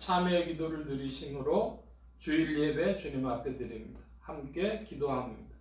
참회의 기도를 드리심으로 주일 예배 주님 앞에 드립니다. 함께 기도합니다.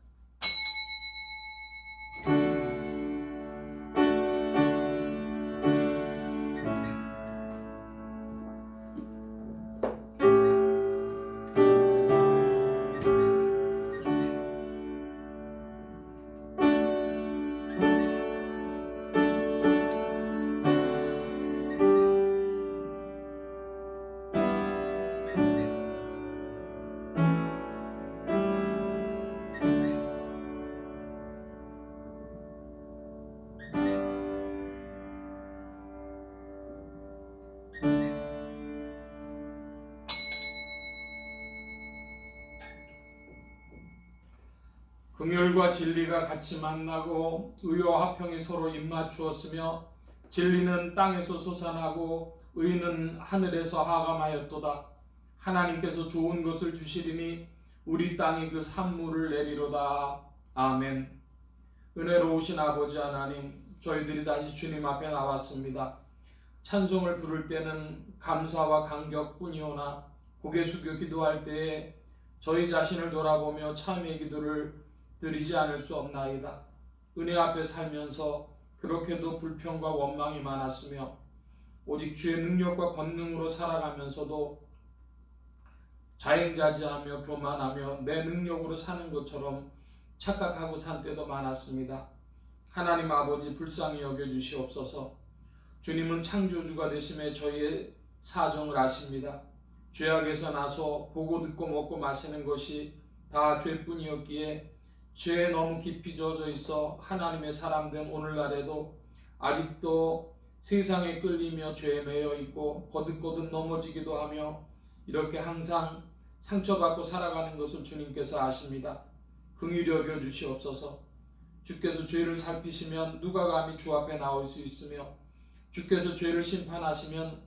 긍휼과 진리가 같이 만나고 의와 화평이 서로 입맞추었으며 진리는 땅에서 솟아나고 의는 하늘에서 하감하였도다. 하나님께서 좋은 것을 주시리니 우리 땅이 그 산물을 내리로다. 아멘. 은혜로우신 아버지 하나님, 저희들이 다시 주님 앞에 나왔습니다. 찬송을 부를 때는 감사와 감격뿐이오나 고개 숙여 기도할 때에 저희 자신을 돌아보며 참회의 기도를 드리지 않을 수 없나이다. 은혜 앞에 살면서 그렇게도 불평과 원망이 많았으며 오직 주의 능력과 권능으로 살아가면서도 자행자지하며 교만하며 내 능력으로 사는 것처럼 착각하고 산 때도 많았습니다. 하나님 아버지 불쌍히 여겨주시옵소서. 주님은 창조주가 되심에 저희의 사정을 아십니다. 죄악에서 나서 보고 듣고 먹고 마시는 것이 다 죄뿐이었기에 죄에 너무 깊이 젖어 있어 하나님의 사람된 오늘날에도 아직도 세상에 끌리며 죄에 매여 있고 거듭거듭 넘어지기도 하며 이렇게 항상 상처받고 살아가는 것을 주님께서 아십니다. 긍휼히 여겨 주시옵소서. 주께서 죄를 살피시면 누가 감히 주 앞에 나올 수 있으며 주께서 죄를 심판하시면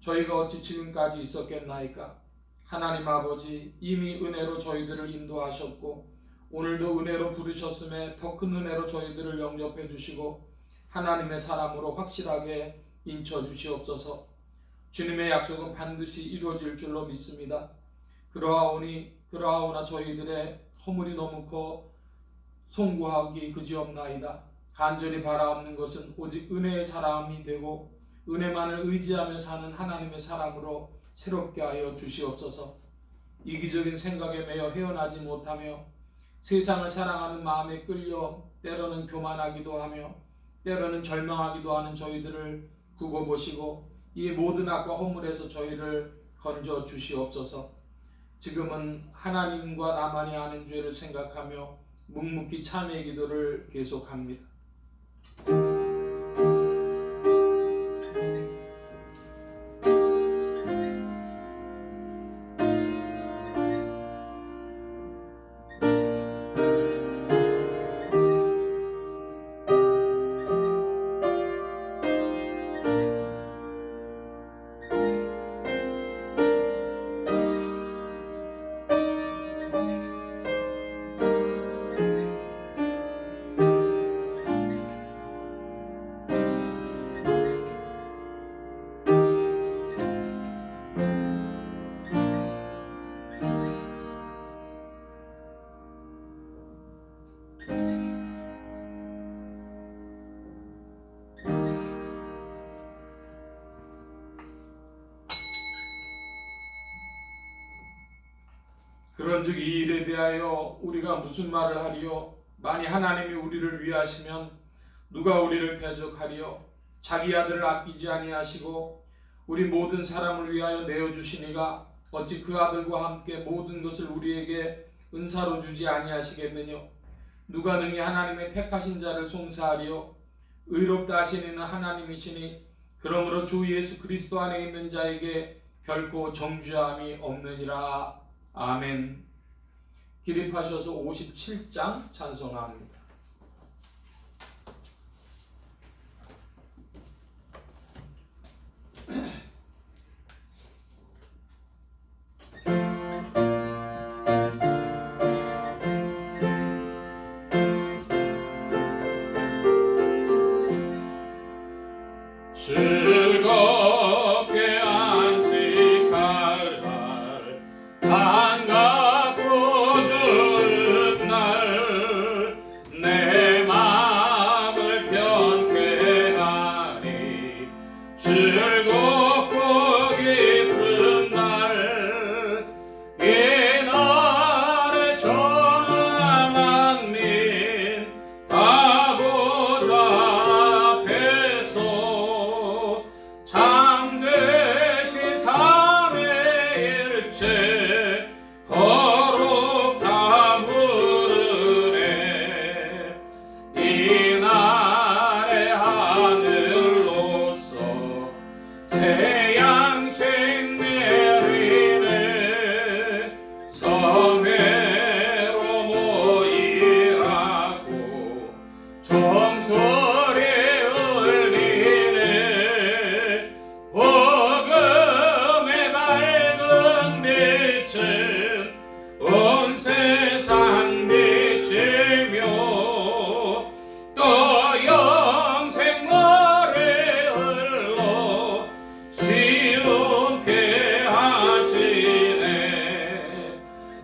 저희가 어찌 지금까지 있었겠나이까. 하나님 아버지, 이미 은혜로 저희들을 인도하셨고 오늘도 은혜로 부르셨음에 더 큰 은혜로 저희들을 영접해 주시고 하나님의 사람으로 확실하게 인쳐 주시옵소서. 주님의 약속은 반드시 이루어질 줄로 믿습니다. 그러하오나 저희들의 허물이 너무 커 송구하기 그지없나이다. 간절히 바라옵는 것은 오직 은혜의 사람이 되고 은혜만을 의지하며 사는 하나님의 사람으로 새롭게 하여 주시옵소서. 이기적인 생각에 매여 헤어나지 못하며 세상을 사랑하는 마음에 끌려 때로는 교만하기도 하며 때로는 절망하기도 하는 저희들을 굽어보시고 이 모든 악과 허물에서 저희를 건져 주시옵소서. 지금은 하나님과 나만이 아는 죄를 생각하며 묵묵히 참회의 기도를 계속합니다. 그런즉 이 일에 대하여 우리가 무슨 말을 하리요? 만일 하나님이 우리를 위하시면 누가 우리를 대적하리요? 자기 아들을 아끼지 아니하시고 우리 모든 사람을 위하여 내어주시니가 어찌 그 아들과 함께 모든 것을 우리에게 은사로 주지 아니하시겠느냐? 누가 능히 하나님의 택하신 자를 송사하리요? 의롭다 하신 이는 하나님이시니 그러므로 주 예수 그리스도 안에 있는 자에게 결코 정죄함이 없느니라. 아멘. 기립하셔서 57장 찬송합니다. 즐겁게 안식하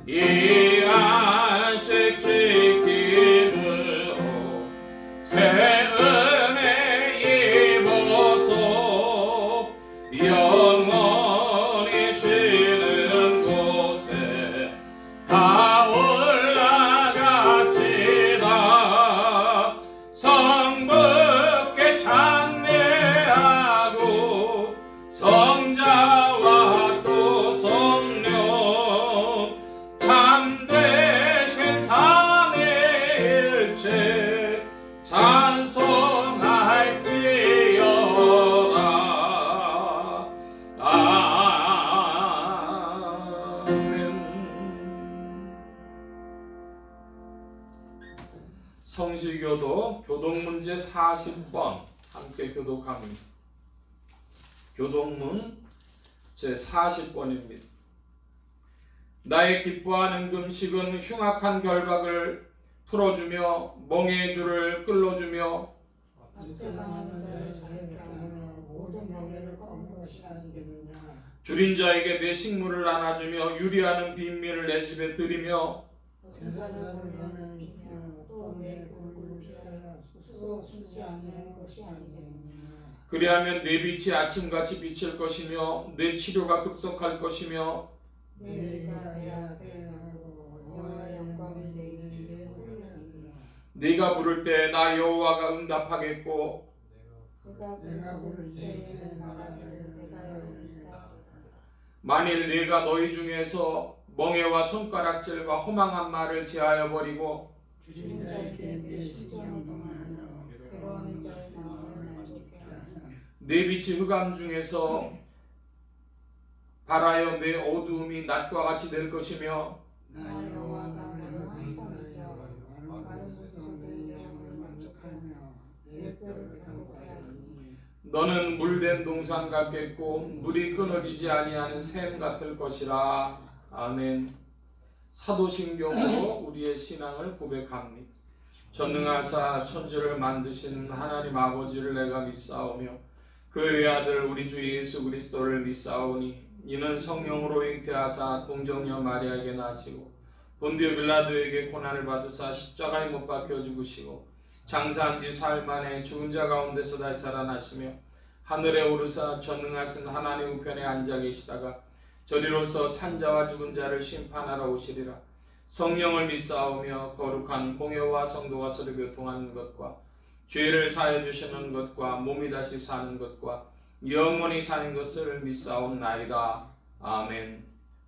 이 안식 지킴으로 새 은혜 입어서 영원히 쉬는 곳에 다 올라갑시다. 성부께 찬미하고 성자와 또 성령 참되신 삼위일체 찬송할지어다. 아멘. 성시교도 교독문제 40번 함께 교독합니다. 교독문 제 40번입니다. 나의 기뻐하는 금식은 흉악한 결박을 풀어주며 멍에의 줄을 끌어주며 줄인 자에게 내 식물을 나눠주며 유리하는 빈민을 내 집에 들이며 그리하면 내 빛이 아침같이 비칠 것이며 내 치료가 급속할 것이며 네가 부를 때 나 여호와가 응답하겠고 만일 네가 너희 중에서 멍에와 손가락질과 허망한 말을 제하여 버리고 내 빛이 흑암 중에서 발하여 내 어두움이 낮과 같이 될 것이며 너는 물된 동산 같겠고 물이 끊어지지 아니하는 샘 같을 것이라. 아멘. 사도신경으로 우리의 신앙을 고백합니다. 전능하사 천지를 만드신 하나님 아버지를 내가 믿사오며 그의 아들 우리 주 예수 그리스도를 믿사오니 이는 성령으로 잉태하사 동정녀 마리아에게 나시고 본디오 빌라도에게 고난을 받으사 십자가에 못 박혀 죽으시고 장사한 지 사흘 만에 죽은 자 가운데서 다시 살아나시며 하늘에 오르사 전능하신 하나님 우편에 앉아 계시다가 저리로서 산자와 죽은 자를 심판하러 오시리라. 성령을 믿사오며 거룩한 공회와 성도가 서로 교통하는 것과 죄를 사해 주시는 것과 몸이 다시 사는 것과 영원히 사는 것을 믿사옵나이다. 아멘.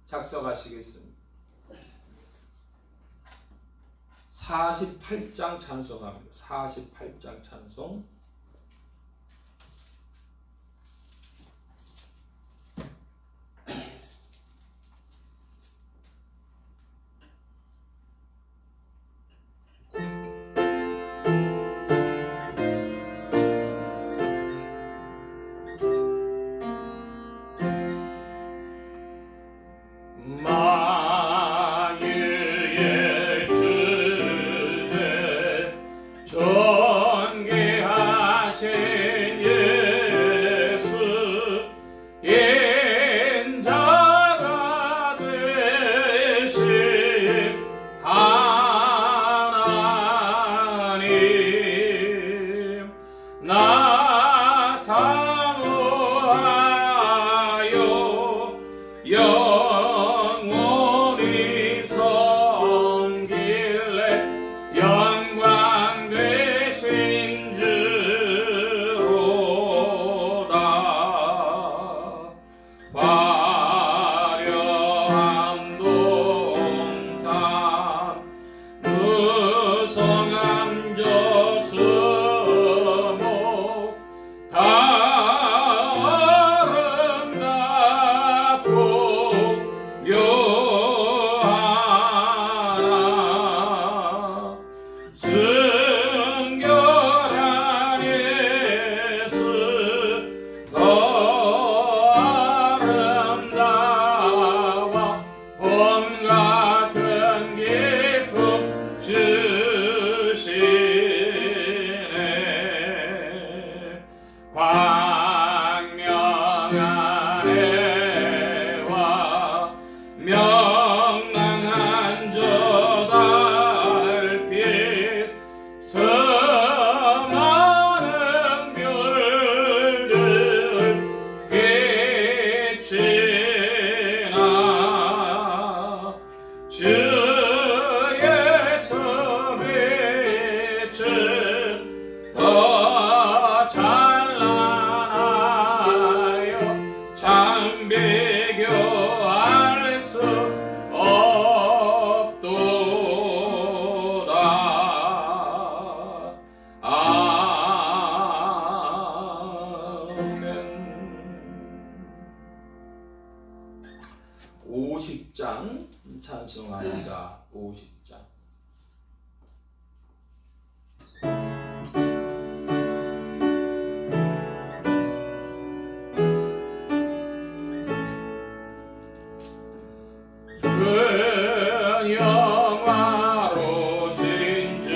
작성하시겠습니다. 48장 찬송합니다. 48장 찬송. 만유의 주제 존귀한 50장. 영화로신 주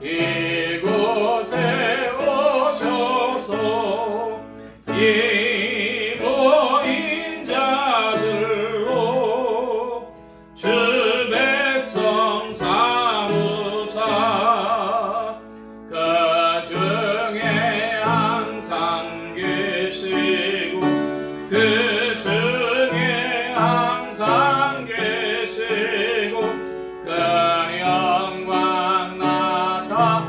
이곳에 오셔서 이 모인 자들로 주 백성 삼으사 그 중에 항상 계시고 그 중에 항상 계시고 그 영광 나타내소서.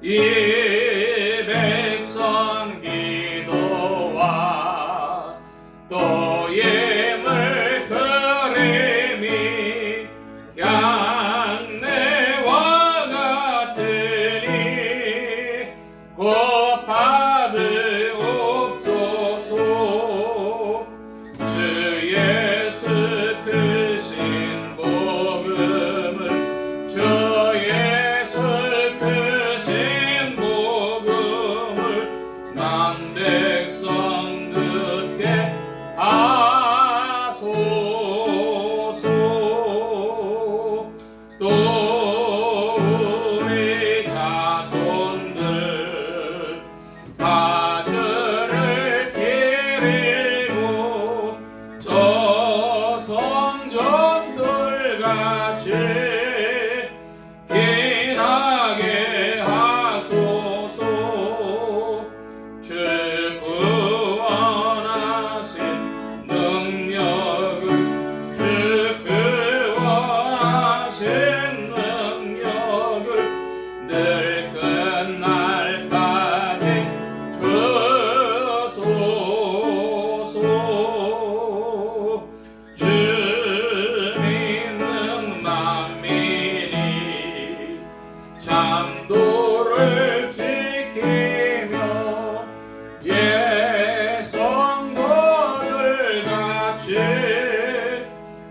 이 백성 기도와 또 예물 드림이 향내와 같으니 곧 받으옵소서. 주 예수 크신 복음을 주 예수 크신 복음을 난 백성 듣게 하소서. 또 우리 자손들 아들을 기리고 저 성전들 같이 길하게 하소서. 주 구원하신 능력을 주 구원하신 능력을 늘 끝날까지 주소서. 주 믿는 만민이 잠도를 지키며 예 성도들 같이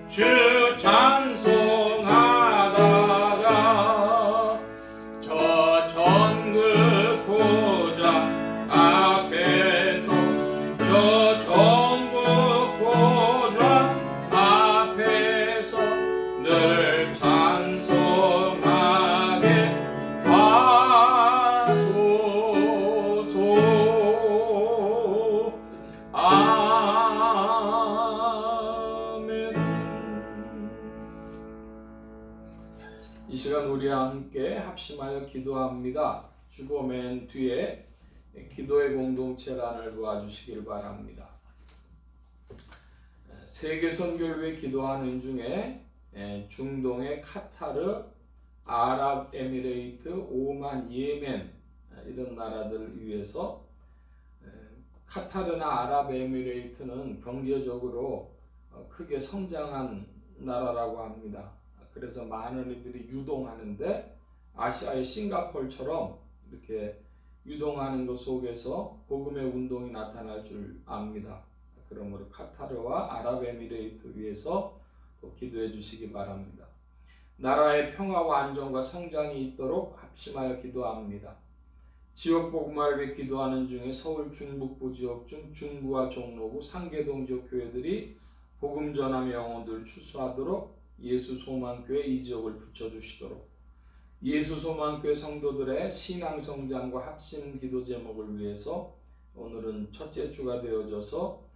주 찬송하다가 저 천국 보좌 앞에서 저 천국 보좌 앞에서 늘 찬송하게 하소서. 아멘. 이 시간 우리와 함께 합심하여 기도합니다. 주보 맨 뒤에 기도의 공동체란을 보아주시길 바랍니다. 세계 선교를 위해 기도하는 중에 중동의 카타르, 아랍에미레이트, 오만, 예멘 이런 나라들을 위해서 카타르나 아랍에미레이트는 경제적으로 크게 성장한 나라라고 합니다. 그래서 많은 이들이 유동하는데 아시아의 싱가포르처럼 이렇게 유동하는 것 속에서 복음의 운동이 나타날 줄 압니다. 그러므로 카타르와 아랍에미레이트 위해서 기도해 주시기 바랍니다. 나라의 평화와 안정과 성장이 있도록 합심하여 기도합니다. 지역 복음화를 위해 기도하는 중에 서울 중북부 지역 중 중구와 종로구, 상계동 지역 교회들이 복음 전함의 영혼들을 추수하도록 예수 소망교회 이 지역을 붙여주시도록 예수 소망교회 성도들의 신앙 성장과 합심 기도 제목을 위해서 오늘은 첫째 주가 되어져서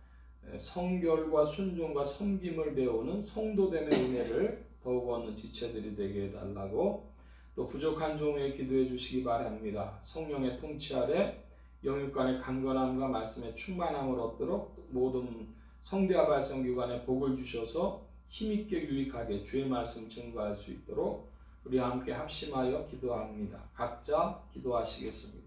성결과 순종과 섬김을 배우는 성도됨의 은혜를 더욱 얻는 지체들이 되게 해달라고 또 부족한 종에 기도해 주시기 바랍니다. 성령의 통치 아래 영육간의 강건함과 말씀의 충만함을 얻도록 모든 성대와 발성기관에 복을 주셔서 힘있게 유익하게 주의 말씀 증거할 수 있도록 우리 함께 합심하여 기도합니다. 각자 기도하시겠습니다.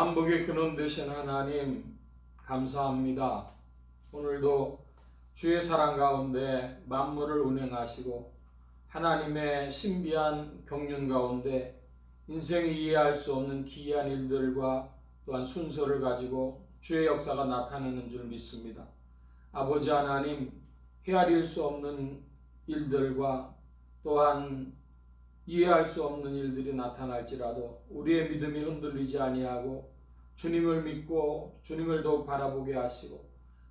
만복의 근원 되신 하나님 감사합니다. 오늘도 주의 사랑 가운데 만물을 운행하시고 하나님의 신비한 경륜 가운데 인생이 이해할 수 없는 기이한 일들과 또한 순서를 가지고 주의 역사가 나타나는 줄 믿습니다. 아버지 하나님, 헤아릴 수 없는 일들과 또한 이해할 수 없는 일들이 나타날지라도 우리의 믿음이 흔들리지 아니하고 주님을 믿고 주님을 더욱 바라보게 하시고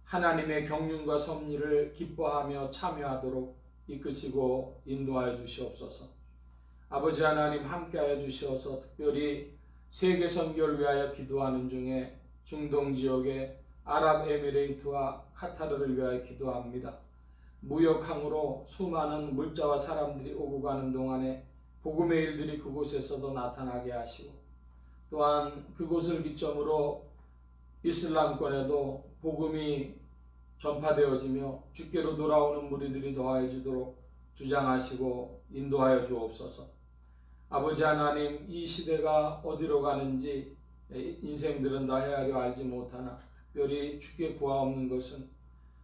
하나님의 경륜과 섭리를 기뻐하며 참여하도록 이끄시고 인도하여 주시옵소서. 아버지 하나님 함께하여 주시어서 특별히 세계 선교를 위하여 기도하는 중에 중동 지역의 아랍에미레이트와 카타르를 위하여 기도합니다. 무역항으로 수많은 물자와 사람들이 오고 가는 동안에 복음의 일들이 그곳에서도 나타나게 하시고 또한 그곳을 기점으로 이슬람권에도 복음이 전파되어지며 주께로 돌아오는 무리들이 더하여 주도록 주장하시고 인도하여 주옵소서. 아버지 하나님, 이 시대가 어디로 가는지 인생들은 다 헤아려 알지 못하나 특별히 주께 구하옵는 것은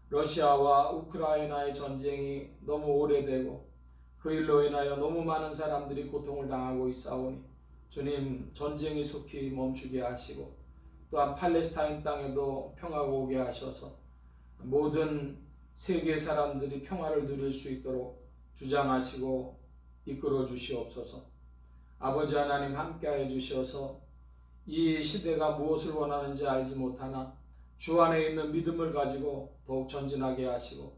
러시아와 우크라이나의 전쟁이 너무 오래되고 그 일로 인하여 너무 많은 사람들이 고통을 당하고 있사오니 주님, 전쟁이 속히 멈추게 하시고 또한 팔레스타인 땅에도 평화가 오게 하셔서 모든 세계 사람들이 평화를 누릴 수 있도록 주장하시고 이끌어 주시옵소서. 아버지 하나님 함께하여 주셔서 이 시대가 무엇을 원하는지 알지 못하나 주 안에 있는 믿음을 가지고 더욱 전진하게 하시고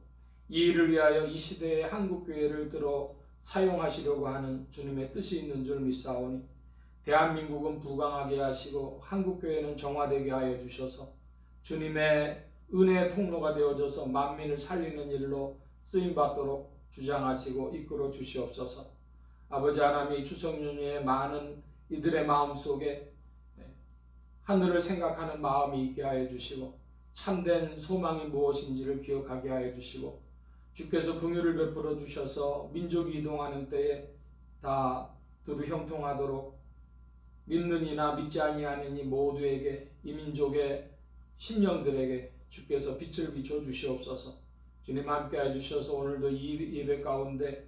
이 일을 위하여 이 시대의 한국교회를 들어 사용하시려고 하는 주님의 뜻이 있는 줄 믿사오니 대한민국은 부강하게 하시고 한국교회는 정화되게 하여 주셔서 주님의 은혜의 통로가 되어져서 만민을 살리는 일로 쓰임받도록 주장하시고 이끌어 주시옵소서. 아버지 하나님, 추석 연휴에 많은 이들의 마음속에 하늘을 생각하는 마음이 있게 하여 주시고 참된 소망이 무엇인지를 기억하게 하여 주시고 주께서 긍휼을 베풀어 주셔서 민족이 이동하는 때에 다 두루 형통하도록 믿는 이나 믿지 아니하는 이 모두에게 이 민족의 심령들에게 주께서 빛을 비춰 주시옵소서. 주님 함께하여 주셔서 오늘도 이 예배 가운데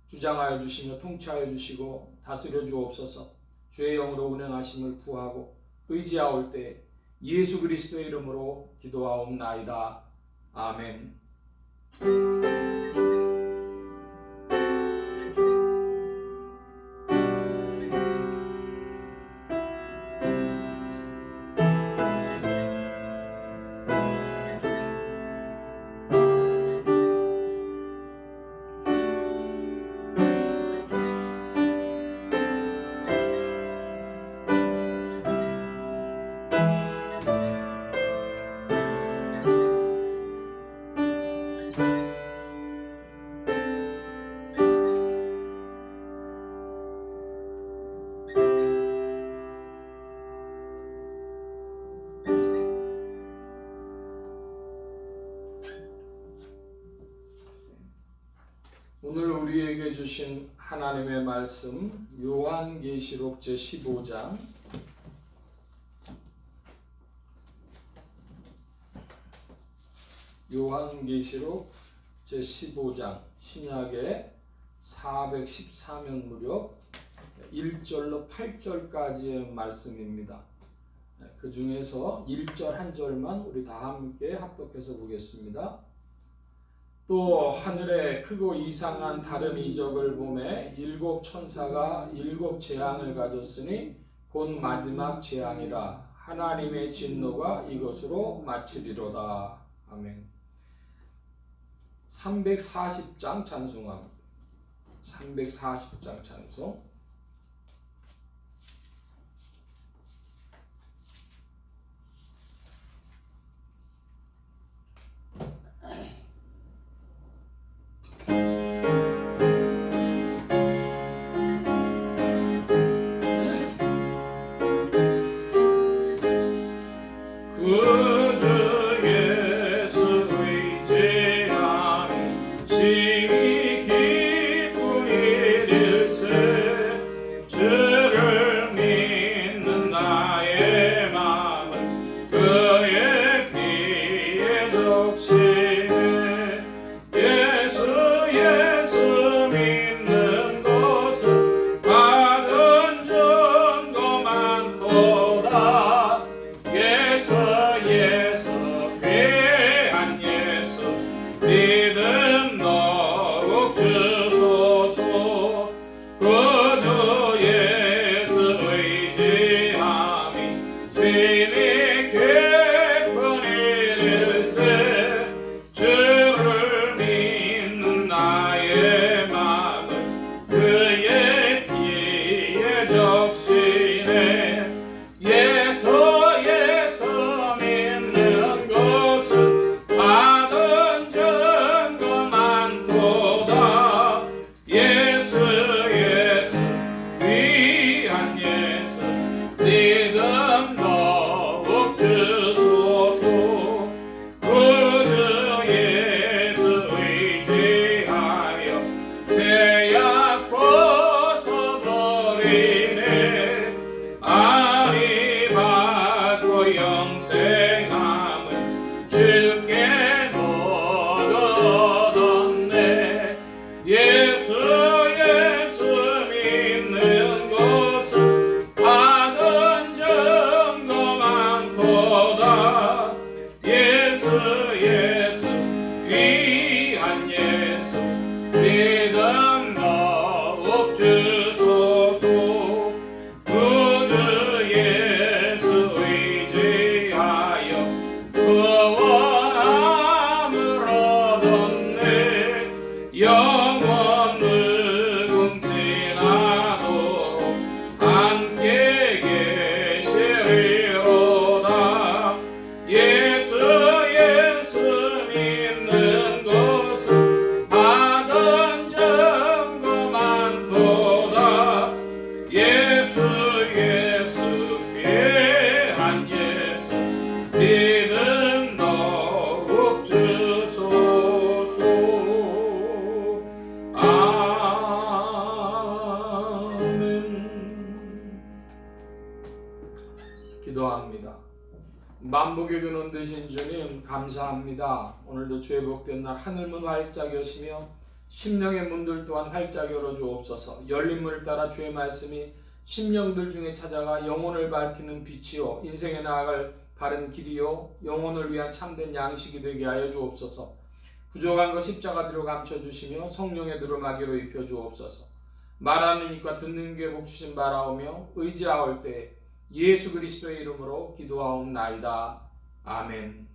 주장하여 주시며 통치하여 주시고 다스려 주옵소서. 주의 영으로 운행하심을 구하고 의지하올 때 예수 그리스도의 이름으로 기도하옵나이다. 아멘. 오늘 우리에게 주신 하나님의 말씀 요한계시록 제15장 요한계시록 제15장 신약의 414면 무렵 1절로 8절까지의 말씀입니다. 그 중에서 1절 한 절만 우리 다 함께 합독해서 보겠습니다. 또 하늘에 크고 이상한 다른 이적을 보매 일곱 천사가 일곱 재앙을 가졌으니 곧 마지막 재앙이라. 하나님의 진노가 이것으로 마치리로다. 아멘. 340장 찬송합니다. 340장 찬송. 심히 기쁜 일일세 천국의 근원 되신 주님 감사합니다. 오늘도 주의 복된 날 하늘문 활짝 여시며 심령의 문들 또한 활짝 열어주옵소서. 열린 문을 따라 주의 말씀이 심령들 중에 찾아가 영혼을 밝히는 빛이요 인생에 나아갈 바른 길이요 영혼을 위한 참된 양식이 되게 하여 주옵소서. 부족한 것 십자가 뒤로 감춰주시며 성령의 두루마기로 입혀주옵소서. 말하는 입과 듣는 귀에 복 주신 바라오며 의지하올 때 예수 그리스도의 이름으로 기도하옵나이다. 아멘.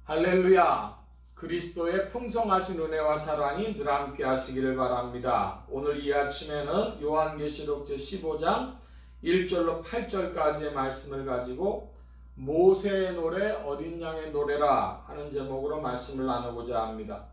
할렐루야. 그리스도의 풍성하신 은혜와 사랑이 늘 함께 하시기를 바랍니다. 오늘 이 아침에는 요한계시록 제15장 1절로 8절까지의 말씀을 가지고 모세의 노래 어린 양의 노래라 하는 제목으로 말씀을 나누고자 합니다.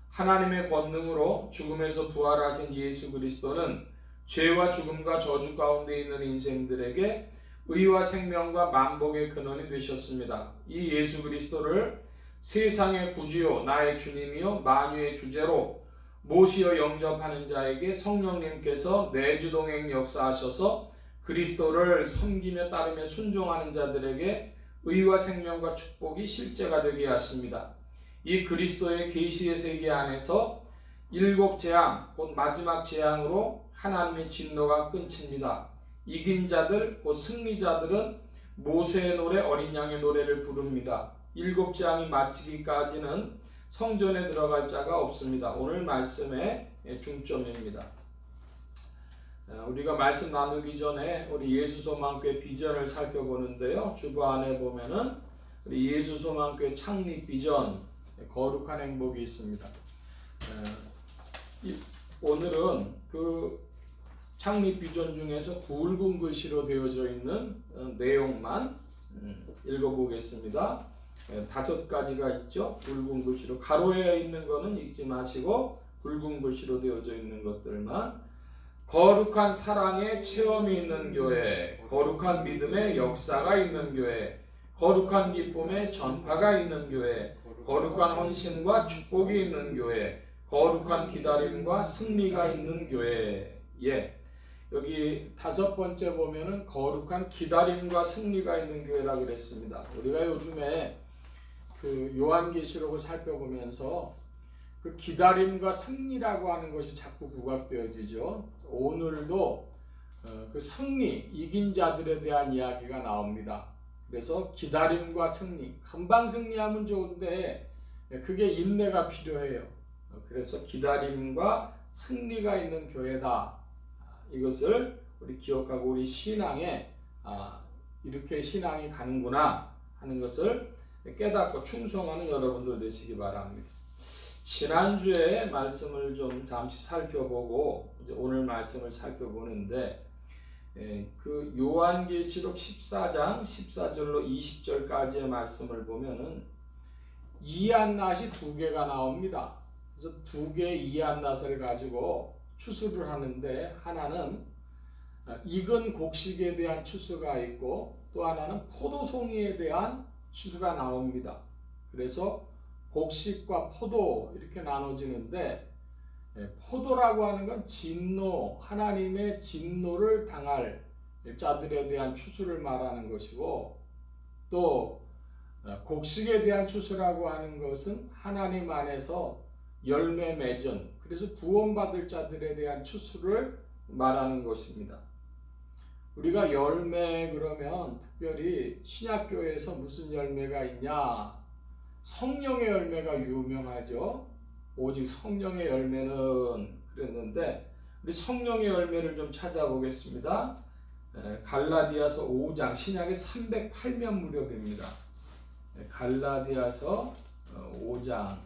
하나님의 권능으로 죽음에서 부활하신 예수 그리스도는 죄와 죽음과 저주 가운데 있는 인생들에게 의와 생명과 만복의 근원이 되셨습니다. 이 예수 그리스도를 세상의 구주요 나의 주님이요 만유의 주제로 모시어 영접하는 자에게 성령님께서 내주동행 역사하셔서 그리스도를 섬기며 따르며 순종하는 자들에게 의와 생명과 축복이 실제가 되게 하십니다. 이 그리스도의 계시의 세계 안에서 일곱 재앙 곧 마지막 재앙으로 하나님의 진노가 끊칩니다. 이긴 자들 곧 승리자들은 모세의 노래 어린 양의 노래를 부릅니다. 일곱 재앙이 마치기까지는 성전에 들어갈 자가 없습니다. 오늘 말씀의 중점입니다. 우리가 말씀 나누기 전에 우리 예수소망교회 비전을 살펴보는데요. 주보 안에 보면은 우리 예수소망교회 창립 비전 거룩한 행복이 있습니다. 오늘은 그 창립 비전 중에서 굵은 글씨로 되어져 있는 내용만 읽어보겠습니다. 5가지가 있죠. 굵은 글씨로 가로에 있는 거는 읽지 마시고 굵은 글씨로 되어져 있는 것들만. 거룩한 사랑의 체험이 있는 교회, 거룩한 믿음의 역사가 있는 교회, 거룩한 기쁨의 전파가 있는 교회, 거룩한 헌신과 축복이 있는 교회, 거룩한 기다림과 승리가 있는 교회. 여기 5번째 보면은 거룩한 기다림과 승리가 있는 교회라 그랬습니다. 우리가 요즘에 그 요한계시록을 살펴보면서 그 기다림과 승리라고 하는 것이 자꾸 부각되어지죠. 오늘도 그 승리, 이긴 자들에 대한 이야기가 나옵니다. 그래서 기다림과 승리, 금방 승리하면 좋은데 그게 인내가 필요해요. 그래서 기다림과 승리가 있는 교회다. 이것을 우리 기억하고 우리 신앙에 이렇게 신앙이 가는구나 하는 것을 깨닫고 충성하는 여러분들 되시기 바랍니다. 지난주에 말씀을 좀 잠시 살펴보고 이제 오늘 말씀을 살펴보는데 그 요한계시록 14장 14절로 20절까지의 말씀을 보면은 이한낫이 2개가 나옵니다. 그래서 2개의 이한낫을 가지고 추수를 하는데 하나는 익은 곡식에 대한 추수가 있고 또 하나는 포도송이에 대한 추수가 나옵니다. 그래서 곡식과 포도 이렇게 나눠지는데 포도라고 하는 건 진노, 하나님의 진노를 당할 자들에 대한 추수를 말하는 것이고 또 곡식에 대한 추수라고 하는 것은 하나님 안에서 열매 맺은 그래서 구원받을 자들에 대한 추수를 말하는 것입니다. 우리가 열매 그러면 특별히 신약교회에서 무슨 열매가 있냐? 성령의 열매가 유명하죠. 오직 성령의 열매는 그랬는데 우리 성령의 열매를 좀 찾아보겠습니다. 갈라디아서 5장 신약의 308면 무렵입니다. 갈라디아서 5장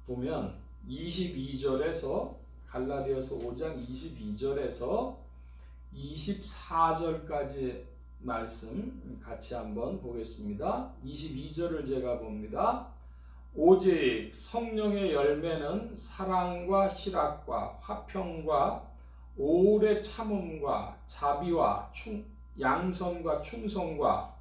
보면 22절에서 갈라디아서 5장 22절에서 24절까지 말씀 같이 한번 보겠습니다. 22절을 제가 봅니다. 오직 성령의 열매는 사랑과 희락과 화평과 오래 참음과 자비와 양선과 충성과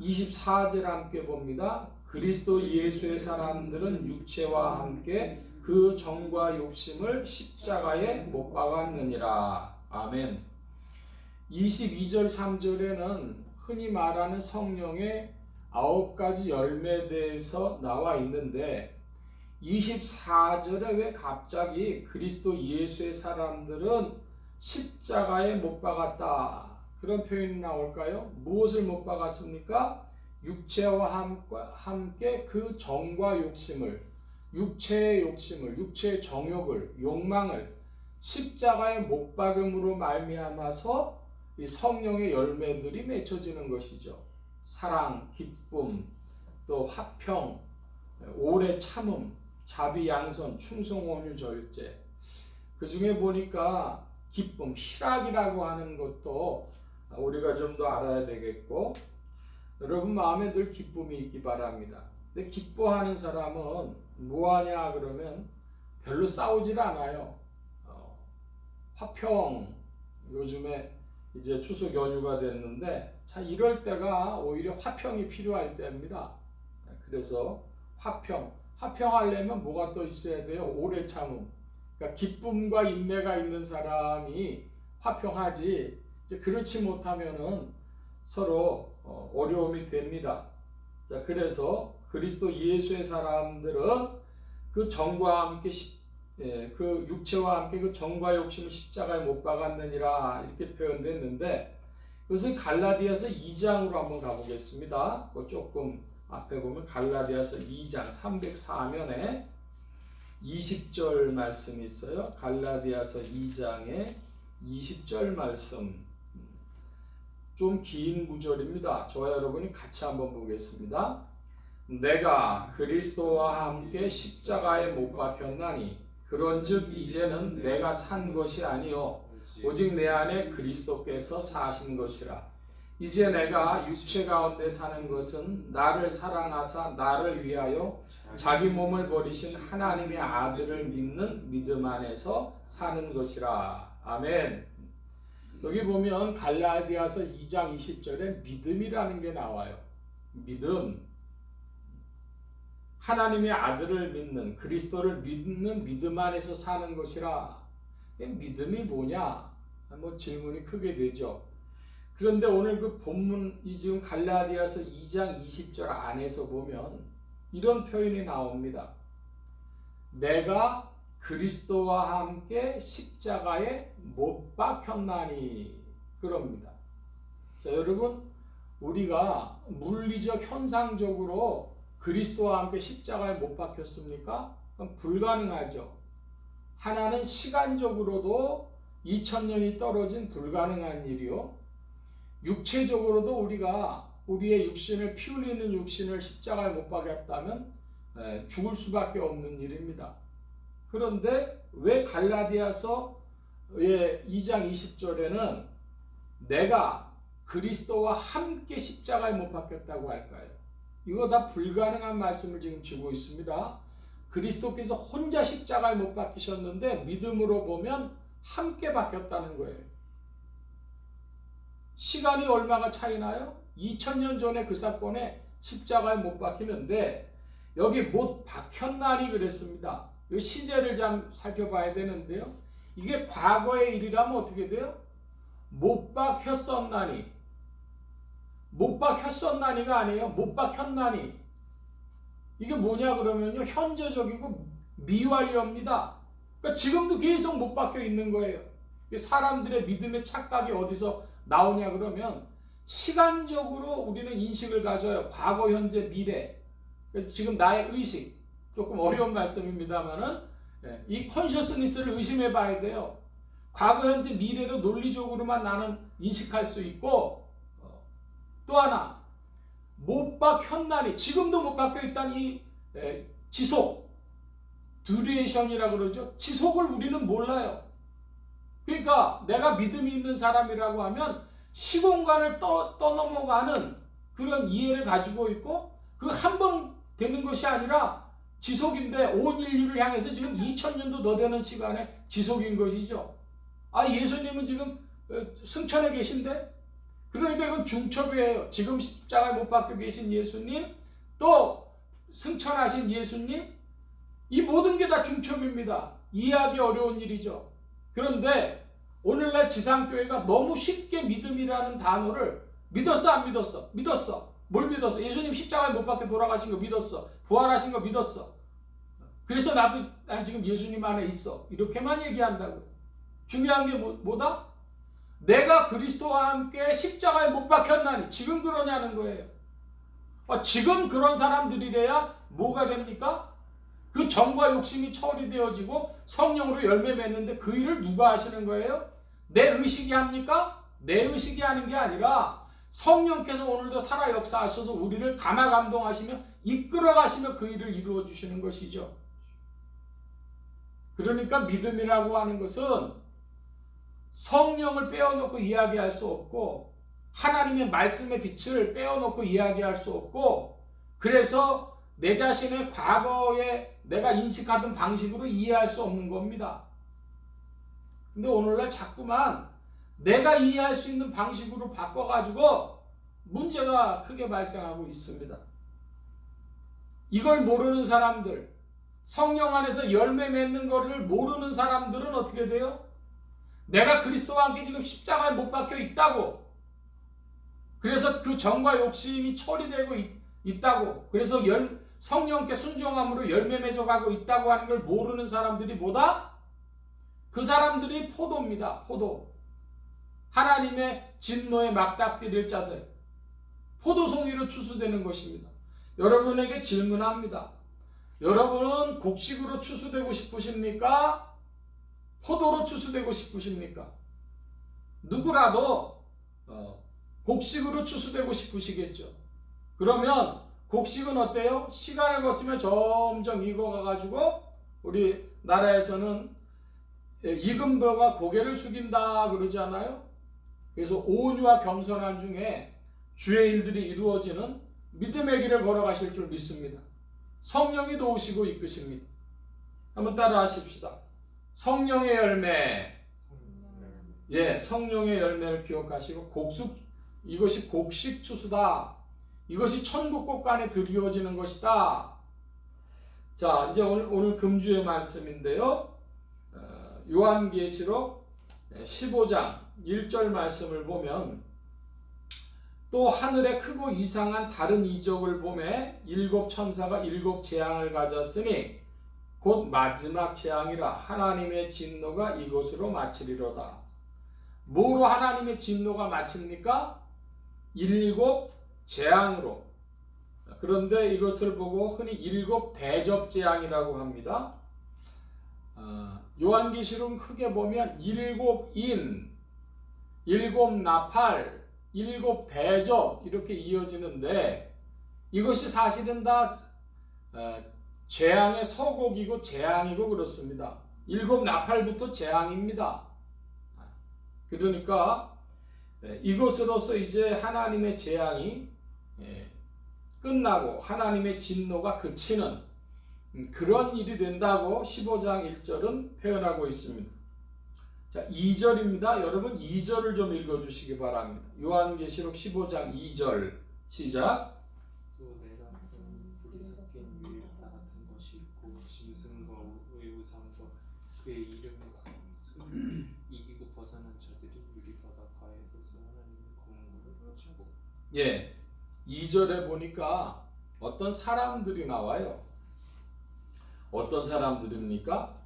24절 함께 봅니다. 그리스도 예수의 사람들은 육체와 함께 그 정과 욕심을 십자가에 못 박았느니라. 아멘. 22절 3절에는 흔히 말하는 성령의 9가지 열매에 대해서 나와 있는데 24절에 왜 갑자기 그리스도 예수의 사람들은 십자가에 못 박았다 그런 표현이 나올까요? 무엇을 못 박았습니까? 육체와 함께 그 정과 욕심을, 육체의 욕심을, 육체의 정욕을, 욕망을 십자가에 못 박음으로 말미암아서 이 성령의 열매들이 맺혀지는 것이죠. 사랑, 기쁨, 또 화평, 오래 참음, 자비, 양선, 충성, 온유, 절제. 그 중에 보니까 기쁨, 희락이라고 하는 것도 우리가 좀 더 알아야 되겠고, 여러분 마음에 늘 기쁨이 있기 바랍니다. 근데 기뻐하는 사람은 뭐하냐 그러면 별로 싸우질 않아요. 화평, 요즘에 이제 추석 연휴가 됐는데 자 이럴 때가 오히려 화평이 필요할 때입니다. 그래서 화평하려면 뭐가 또 있어야 돼요? 오래 참음. 그러니까 기쁨과 인내가 있는 사람이 화평하지 이제 그렇지 못하면은 서로 어려움이 됩니다. 자, 그래서 그리스도 예수의 사람들은 그 정과 함께 그 육체와 함께 그 정과 욕심을 십자가에 못 박았느니라 이렇게 표현됐는데 그것은 갈라디아서 2장으로 한번 가보겠습니다. 조금 앞에 보면 갈라디아서 2장 304면에 20절 말씀이 있어요. 갈라디아서 2장에 20절 말씀. 좀 긴 구절입니다. 저와 여러분이 같이 한번 보겠습니다. 내가 그리스도와 함께 십자가에 못 박혔나니 그런즉 이제는 내가 산 것이 아니요 오직 내 안에 그리스도께서 사신 것이라. 이제 내가 육체 가운데 사는 것은 나를 사랑하사 나를 위하여 자기 몸을 버리신 하나님의 아들을 믿는 믿음 안에서 사는 것이라. 아멘. 여기 보면 갈라디아서 2장 20절에 믿음이라는 게 나와요. 믿음. 하나님의 아들을 믿는, 그리스도를 믿는 믿음 안에서 사는 것이라. 믿음이 뭐냐? 뭐 질문이 크게 되죠. 그런데 오늘 그 본문이 지금 갈라디아서 2장 20절 안에서 보면 이런 표현이 나옵니다. 내가 그리스도와 함께 십자가에 못 박혔나니 그럽니다. 자, 여러분 우리가 물리적 현상적으로 그리스도와 함께 십자가에 못 박혔습니까? 그럼 불가능하죠. 하나는 시간적으로도 2000년이 떨어진 불가능한 일이요. 육체적으로도 우리가 우리의 육신을 피 흘리는 육신을 십자가에 못 박였다면 죽을 수밖에 없는 일입니다. 그런데 왜 갈라디아서 2장 20절에는 내가 그리스도와 함께 십자가에 못 박혔다고 할까요? 이거 다 불가능한 말씀을 지금 주고 있습니다. 그리스도께서 혼자 십자가에 못 박히셨는데 믿음으로 보면 함께 박혔다는 거예요. 시간이 얼마가 차이나요? 2000년 전에 그 사건에 십자가에 못 박히는데 여기 못 박혔나니 그랬습니다. 이 시제를 좀 살펴봐야 되는데요. 이게 과거의 일이라면 어떻게 돼요? 못 박혔었나니. 못 박혔었나니가 아니에요. 못 박혔나니. 이게 뭐냐 그러면요. 현재적이고 미완료입니다. 그러니까 지금도 계속 못 박혀 있는 거예요. 사람들의 믿음의 착각이 어디서 나오냐 그러면 시간적으로 우리는 인식을 가져요. 과거, 현재, 미래. 지금 나의 의식. 조금 어려운 말씀입니다만은 이 컨셔스니스를 의심해 봐야 돼요. 과거, 현재, 미래로 논리적으로만 나는 인식할 수 있고 또 하나 못 박혔나니 지금도 못 박혀 있다는 이 지속 듀레이션이라고 그러죠. 지속을 우리는 몰라요. 그러니까 내가 믿음이 있는 사람이라고 하면 시공간을 떠넘어가는 그런 이해를 가지고 있고 그 한 번 되는 것이 아니라 지속인데 온 인류를 향해서 지금 2000년도 더 되는 시간에 지속인 것이죠. 아 예수님은 지금 승천해 계신데 그러니까 이건 중첩이에요. 지금 십자가에 못 박혀 계신 예수님 또 승천하신 예수님, 이 모든 게 다 중첩입니다. 이해하기 어려운 일이죠. 그런데 오늘날 지상교회가 너무 쉽게 믿음이라는 단어를 믿었어, 안 믿었어? 믿었어. 뭘 믿었어? 예수님 십자가에 못 박혀 돌아가신 거 믿었어. 부활하신 거 믿었어. 그래서 난 지금 예수님 안에 있어. 이렇게만 얘기한다고. 중요한 게 뭐다? 내가 그리스도와 함께 십자가에 못 박혔나니 지금 그러냐는 거예요. 지금 그런 사람들이래야 뭐가 됩니까? 그 정과 욕심이 처리되어지고 성령으로 열매 맺는데 그 일을 누가 하시는 거예요? 내 의식이 합니까? 내 의식이 하는 게 아니라 성령께서 오늘도 살아 역사하셔서 우리를 감화 감동하시며 이끌어 가시며 그 일을 이루어 주시는 것이죠. 그러니까 믿음이라고 하는 것은 성령을 빼어놓고 이야기할 수 없고 하나님의 말씀의 빛을 빼어놓고 이야기할 수 없고 그래서 내 자신의 과거에 내가 인식하던 방식으로 이해할 수 없는 겁니다. 근데 오늘날 자꾸만 내가 이해할 수 있는 방식으로 바꿔가지고 문제가 크게 발생하고 있습니다. 이걸 모르는 사람들, 성령 안에서 열매 맺는 것을 모르는 사람들은 어떻게 돼요? 내가 그리스도와 함께 지금 십자가에 못 박혀 있다고, 그래서 그 정과 욕심이 처리되고 있다고, 그래서 성령께 순종함으로 열매 맺어가고 있다고 하는 걸 모르는 사람들이 뭐다? 그 사람들이 포도입니다. 포도. 하나님의 진노에 맞닥뜨릴 자들, 포도송이로 추수되는 것입니다. 여러분에게 질문합니다. 여러분은 곡식으로 추수되고 싶으십니까? 포도로 추수되고 싶으십니까? 누구라도 곡식으로 추수되고 싶으시겠죠. 그러면 곡식은 어때요? 시간을 거치면 점점 익어가가지고 우리 나라에서는 익은 벼가 고개를 숙인다 그러지 않아요? 그래서 온유와 겸손한 중에 주의 일들이 이루어지는 믿음의 길을 걸어가실 줄 믿습니다. 성령이 도우시고 이끄십니다. 한번 따라 하십시다. 성령의 열매. 예, 성령의 열매를 기억하시고 이것이 곡식 추수다. 이것이 천국 곳간에 드리워지는 것이다. 자, 이제 오늘 금주의 말씀인데요. 요한계시록 15장 1절 말씀을 보면 또 하늘에 크고 이상한 다른 이적을 보매 일곱 천사가 일곱 재앙을 가졌으니 곧 마지막 재앙이라 하나님의 진노가 이것으로 마치리로다. 뭐로 하나님의 진노가 마칩니까? 일곱 재앙으로. 그런데 이것을 보고 흔히 일곱 대접 재앙이라고 합니다. 요한계시록은 크게 보면 일곱 인, 일곱 나팔, 일곱 대접 이렇게 이어지는데 이것이 사실은 다 재앙의 서곡이고 재앙이고 그렇습니다. 일곱 나팔부터 재앙입니다. 그러니까 이것으로서 이제 하나님의 재앙이 끝나고 하나님의 진노가 그치는 그런 일이 된다고 15장 1절은 표현하고 있습니다. 자, 2절입니다. 여러분 2절을 좀 읽어주시기 바랍니다. 요한계시록 15장 2절 시작. 또 내가 불이 섞인 유일 같은 것이 있고 짐승과 우상과 그의 이름을 이기고 벗어난 자들이 유리 바닷가에서 하나님의 검은 것을 가지고. 예, 2절에 보니까 어떤 사람들이 나와요. 어떤 사람들입니까?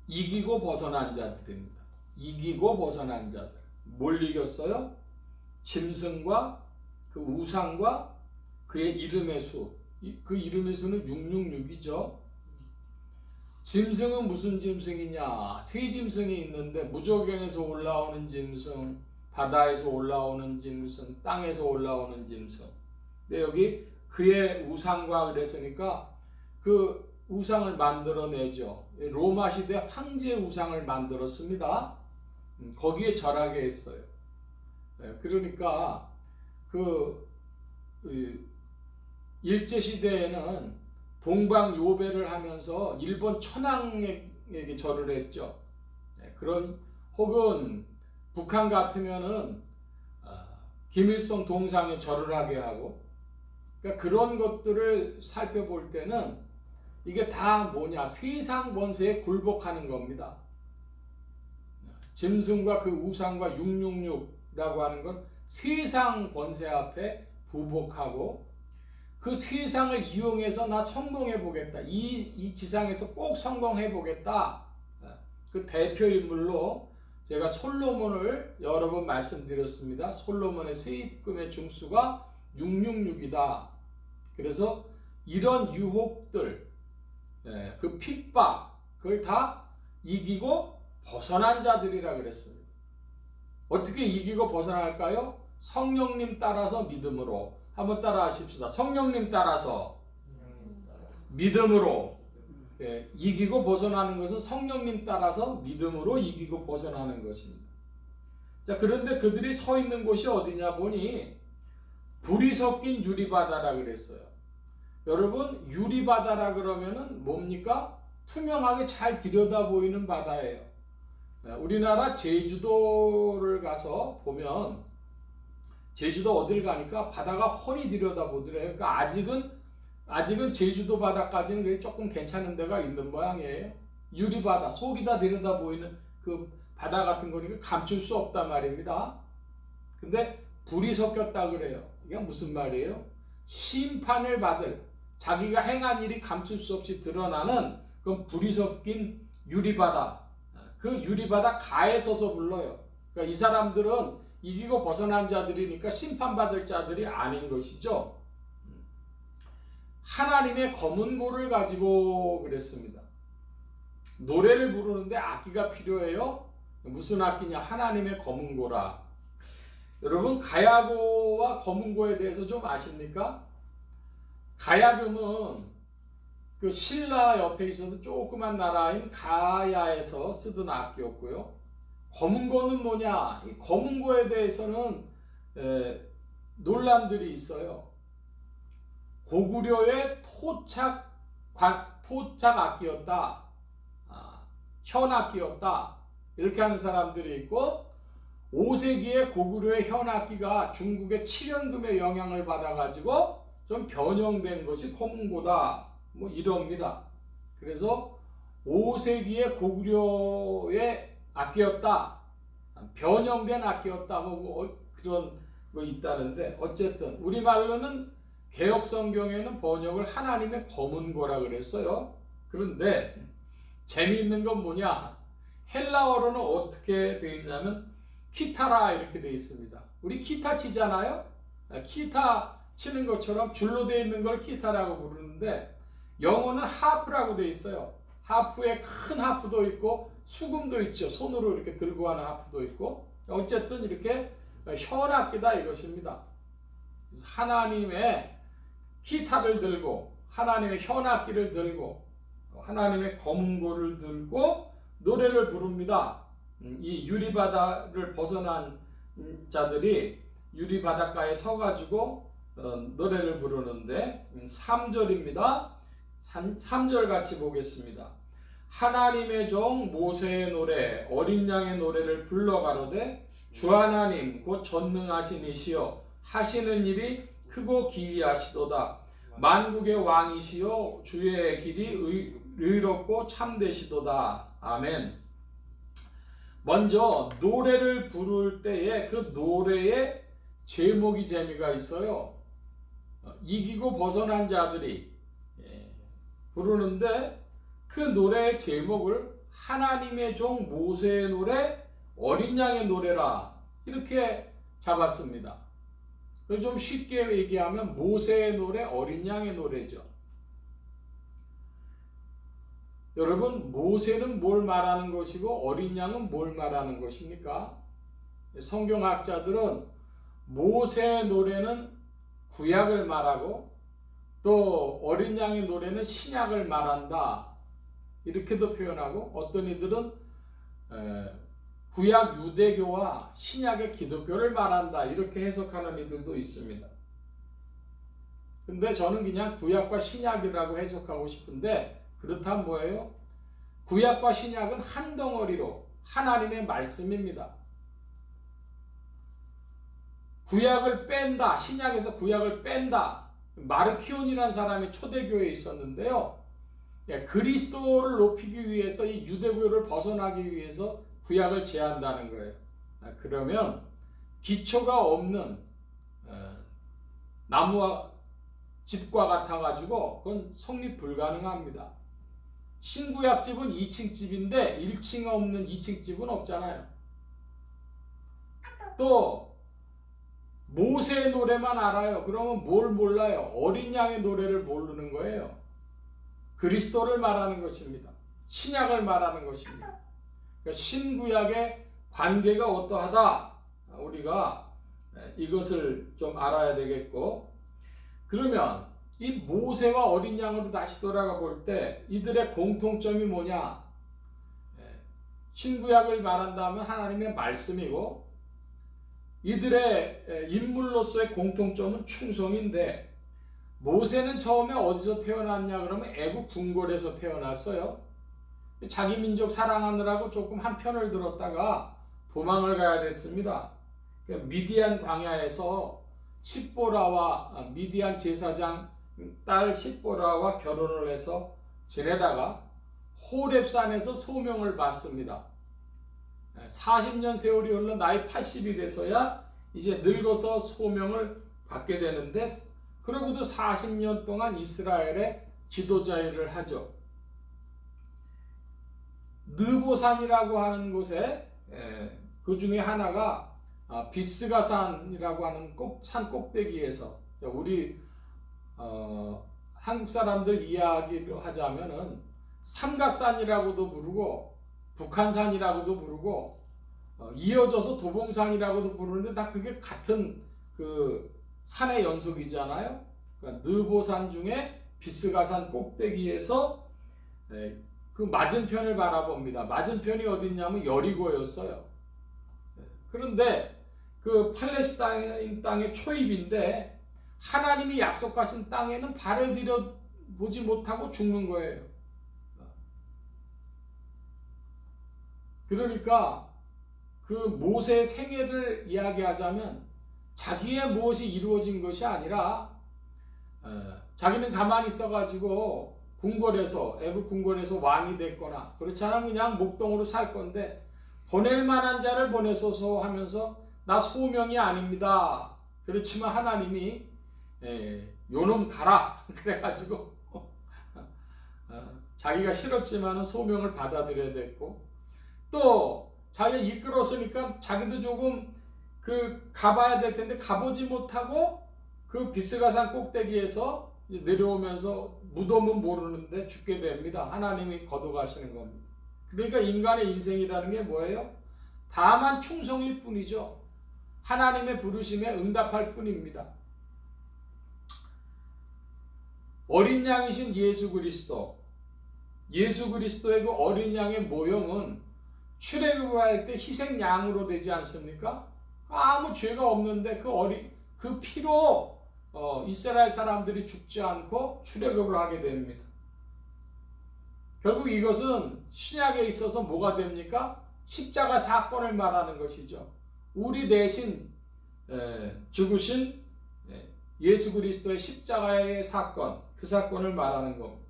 이기고 벗어난 자들입니다. 이기고 벗어난 자들. 뭘 이겼어요? 짐승과 그 우상과 그의 이름의 수. 그 이름의 수는 666이죠. 짐승은 무슨 짐승이냐? 세 짐승이 있는데 무저갱에서 올라오는 짐승, 바다에서 올라오는 짐승, 땅에서 올라오는 짐승. 근데 여기 그의 우상과 그랬으니까 그 우상을 만들어내죠. 로마 시대 황제 우상을 만들었습니다. 거기에 절하게 했어요. 그러니까 그 일제 시대에는 동방 요배를 하면서 일본 천황에게 절을 했죠. 그런 혹은 북한 같으면은 김일성 동상에 절을 하게 하고 그러니까 그런 것들을 살펴볼 때는 이게 다 뭐냐? 세상 번세에 굴복하는 겁니다. 짐승과 그 우상과 666라고 하는 건 세상 권세 앞에 부복하고 그 세상을 이용해서 나 성공해 보겠다. 이 지상에서 꼭 성공해 보겠다. 그 대표 인물로 제가 솔로몬을 여러 번 말씀드렸습니다. 솔로몬의 세입금의 중수가 666이다. 그래서 이런 유혹들, 그 핍박, 그걸 다 이기고 벗어난 자들이라 그랬습니다. 어떻게 이기고 벗어날까요? 성령님 따라서 믿음으로. 한번 따라 하십시다. 성령님 따라서 믿음으로. 이기고 벗어나는 것은 성령님 따라서 믿음으로 이기고 벗어나는 것입니다. 자, 그런데 그들이 서 있는 곳이 어디냐 보니 불이 섞인 유리바다라 그랬어요. 여러분, 유리바다라 그러면은 뭡니까? 투명하게 잘 들여다 보이는 바다예요. 우리나라 제주도를 가서 보면 제주도 어딜 가니까 바다가 훤히 들여다보더래요. 그러니까 아직은 제주도 바다까지는 그게 조금 괜찮은 데가 있는 모양이에요. 유리바다, 속이 다 들여다보이는 그 바다 같은 거니까 감출 수 없단 말입니다. 근데 불이 섞였다 그래요. 이게 무슨 말이에요? 심판을 받을, 자기가 행한 일이 감출 수 없이 드러나는 그 불이 섞인 유리바다. 그 유리바다 가에 서서 불러요. 그러니까 이 사람들은 이기고 벗어난 자들이니까 심판받을 자들이 아닌 것이죠. 하나님의 검은고를 가지고 그랬습니다. 노래를 부르는데 악기가 필요해요. 무슨 악기냐? 하나님의 검은고라. 여러분, 가야고와 검은고에 대해서 좀 아십니까? 가야금은 그 신라 옆에 있어도 조그만 나라인 가야에서 쓰던 악기였고요. 검은고는 뭐냐? 이 검은고에 대해서는 논란들이 있어요. 고구려의 토착 악기였다. 현악기였다. 이렇게 하는 사람들이 있고 5세기에 고구려의 현악기가 중국의 칠연금의 영향을 받아가지고 좀 변형된 것이 검은고다. 뭐 이럽니다. 그래서 5세기에 고구려의 악기였다. 변형된 악기였다. 뭐 그런 거 있다는데 어쨌든 우리말로는 개역성경에는 번역을 하나님의 검은고라 그랬어요. 그런데 재미있는 건 뭐냐? 헬라어로는 어떻게 되어 있냐면 키타라 이렇게 되어 있습니다. 우리 기타 치잖아요. 기타 치는 것처럼 줄로 되어 있는 걸 기타라고 부르는데 영어는 하프라고 되어 있어요. 하프에 큰 하프도 있고 수금도 있죠. 손으로 이렇게 들고 하는 하프도 있고 어쨌든 이렇게 현악기다 이것입니다. 그래서 하나님의 기타를 들고 하나님의 현악기를 들고 하나님의 검은고를 들고 노래를 부릅니다. 이 유리바다를 벗어난 자들이 유리바닷가에 서가지고 노래를 부르는데 3절입니다. 3절 같이 보겠습니다. 하나님의 종 모세의 노래 어린 양의 노래를 불러 가로되 주 하나님 곧 전능하신 이시여 하시는 일이 크고 기이하시도다. 만국의 왕이시여 주의 길이 의롭고 참되시도다. 아멘. 먼저 노래를 부를 때에 그 노래의 제목이 재미가 있어요. 이기고 벗어난 자들이 부르는데 그 노래의 제목을 하나님의 종 모세의 노래 어린 양의 노래라 이렇게 잡았습니다. 좀 쉽게 얘기하면 모세의 노래 어린 양의 노래죠. 여러분, 모세는 뭘 말하는 것이고 어린 양은 뭘 말하는 것입니까? 성경학자들은 모세의 노래는 구약을 말하고 또 어린 양의 노래는 신약을 말한다. 이렇게도 표현하고 어떤 이들은 구약 유대교와 신약의 기독교를 말한다. 이렇게 해석하는 이들도 있습니다. 근데 저는 그냥 구약과 신약이라고 해석하고 싶은데 그렇다면 뭐예요? 구약과 신약은 한 덩어리로 하나님의 말씀입니다. 구약을 뺀다. 신약에서 구약을 뺀다. 마르키온이라는 사람이 초대교회에 있었는데요. 그리스도를 높이기 위해서 이 유대교를 벗어나기 위해서 구약을 제한다는 거예요. 그러면 기초가 없는 나무와 집과 같아가지고 그건 성립 불가능합니다. 신구약 집은 2층 집인데 1층 없는 2층 집은 없잖아요. 또 모세의 노래만 알아요. 그러면 뭘 몰라요? 어린 양의 노래를 모르는 거예요. 그리스도를 말하는 것입니다. 신약을 말하는 것입니다. 그러니까 신구약의 관계가 어떠하다. 우리가 이것을 좀 알아야 되겠고, 그러면 이 모세와 어린 양으로 다시 돌아가 볼 때 이들의 공통점이 뭐냐? 신구약을 말한다면 하나님의 말씀이고, 이들의 인물로서의 공통점은 충성인데, 모세는 처음에 어디서 태어났냐 그러면 애굽 궁궐에서 태어났어요. 자기 민족 사랑하느라고 조금 한편을 들었다가 도망을 가야 됐습니다. 미디안 광야에서 십보라와 미디안 제사장 딸 십보라와 결혼을 해서 지내다가 호렙산에서 소명을 받습니다. 40년 세월이 흘러 나이 80이 돼서야 이제 늙어서 소명을 받게 되는데, 그러고도 40년 동안 이스라엘의 지도자 일을 하죠. 느보산이라고 하는 곳에 그 중에 하나가 비스가산이라고 하는 산 꼭대기에서, 우리 한국 사람들 이야기를 하자면은 삼각산이라고도 부르고 북한산이라고도 부르고 이어져서 도봉산이라고도 부르는데 다 그게 같은 그 산의 연속이잖아요. 그러니까 느보산 중에 비스가산 꼭대기에서 그 맞은편을 바라봅니다. 맞은편이 어디냐면 여리고였어요. 그런데 그 팔레스타인 땅의 초입인데 하나님이 약속하신 땅에는 발을 들여보지 못하고 죽는 거예요. 그러니까 그 모세의 생애를 이야기하자면 자기의 무엇이 이루어진 것이 아니라 자기는 가만히 있어가지고 궁궐에서, 애굽 궁궐에서 왕이 됐거나 그렇지 않으면 그냥 목동으로 살 건데 보낼 만한 자를 보내소서 하면서 나 소명이 아닙니다. 그렇지만 하나님이 요놈 가라 그래가지고 자기가 싫었지만 소명을 받아들여야 됐고, 또 자기가 이끌었으니까 자기도 조금 가봐야 될 텐데 가보지 못하고 그 비스가산 꼭대기에서 내려오면서 무덤은 모르는데 죽게 됩니다. 하나님이 거둬가시는 겁니다. 그러니까 인간의 인생이라는 게 뭐예요? 다만 충성일 뿐이죠. 하나님의 부르심에 응답할 뿐입니다. 어린 양이신 예수 그리스도의 그 어린 양의 모형은 출애굽할 때 희생 양으로 되지 않습니까? 아무 죄가 없는데 그 피로 이스라엘 사람들이 죽지 않고 출애굽을 하게 됩니다. 결국 이것은 신약에 있어서 뭐가 됩니까? 십자가 사건을 말하는 것이죠. 우리 대신 죽으신 예수 그리스도의 십자가의 사건, 그 사건을 말하는 겁니다.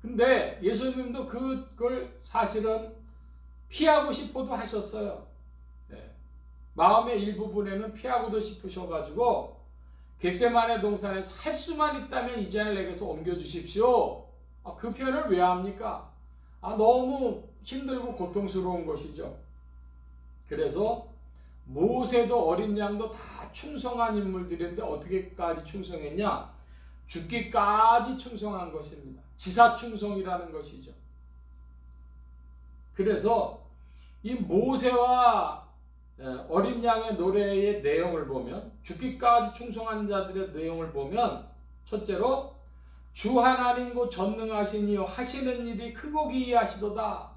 근데 예수님도 그걸 사실은 피하고 싶어도 하셨어요. 마음의 일부분에는 피하고도 싶으셔가지고 겟세마네 동산에서 할 수만 있다면 이 잔을 내게서 옮겨주십시오. 그 표현을 왜 합니까? 너무 힘들고 고통스러운 것이죠. 그래서 모세도 어린 양도 다 충성한 인물들인데 어떻게까지 충성했냐? 죽기까지 충성한 것입니다. 지사충성이라는 것이죠. 그래서 이 모세와 어린 양의 노래의 내용을 보면, 죽기까지 충성한 자들의 내용을 보면, 첫째로 주 하나님 곧 전능하신 이여 하시는 일이 크고 기이하시도다.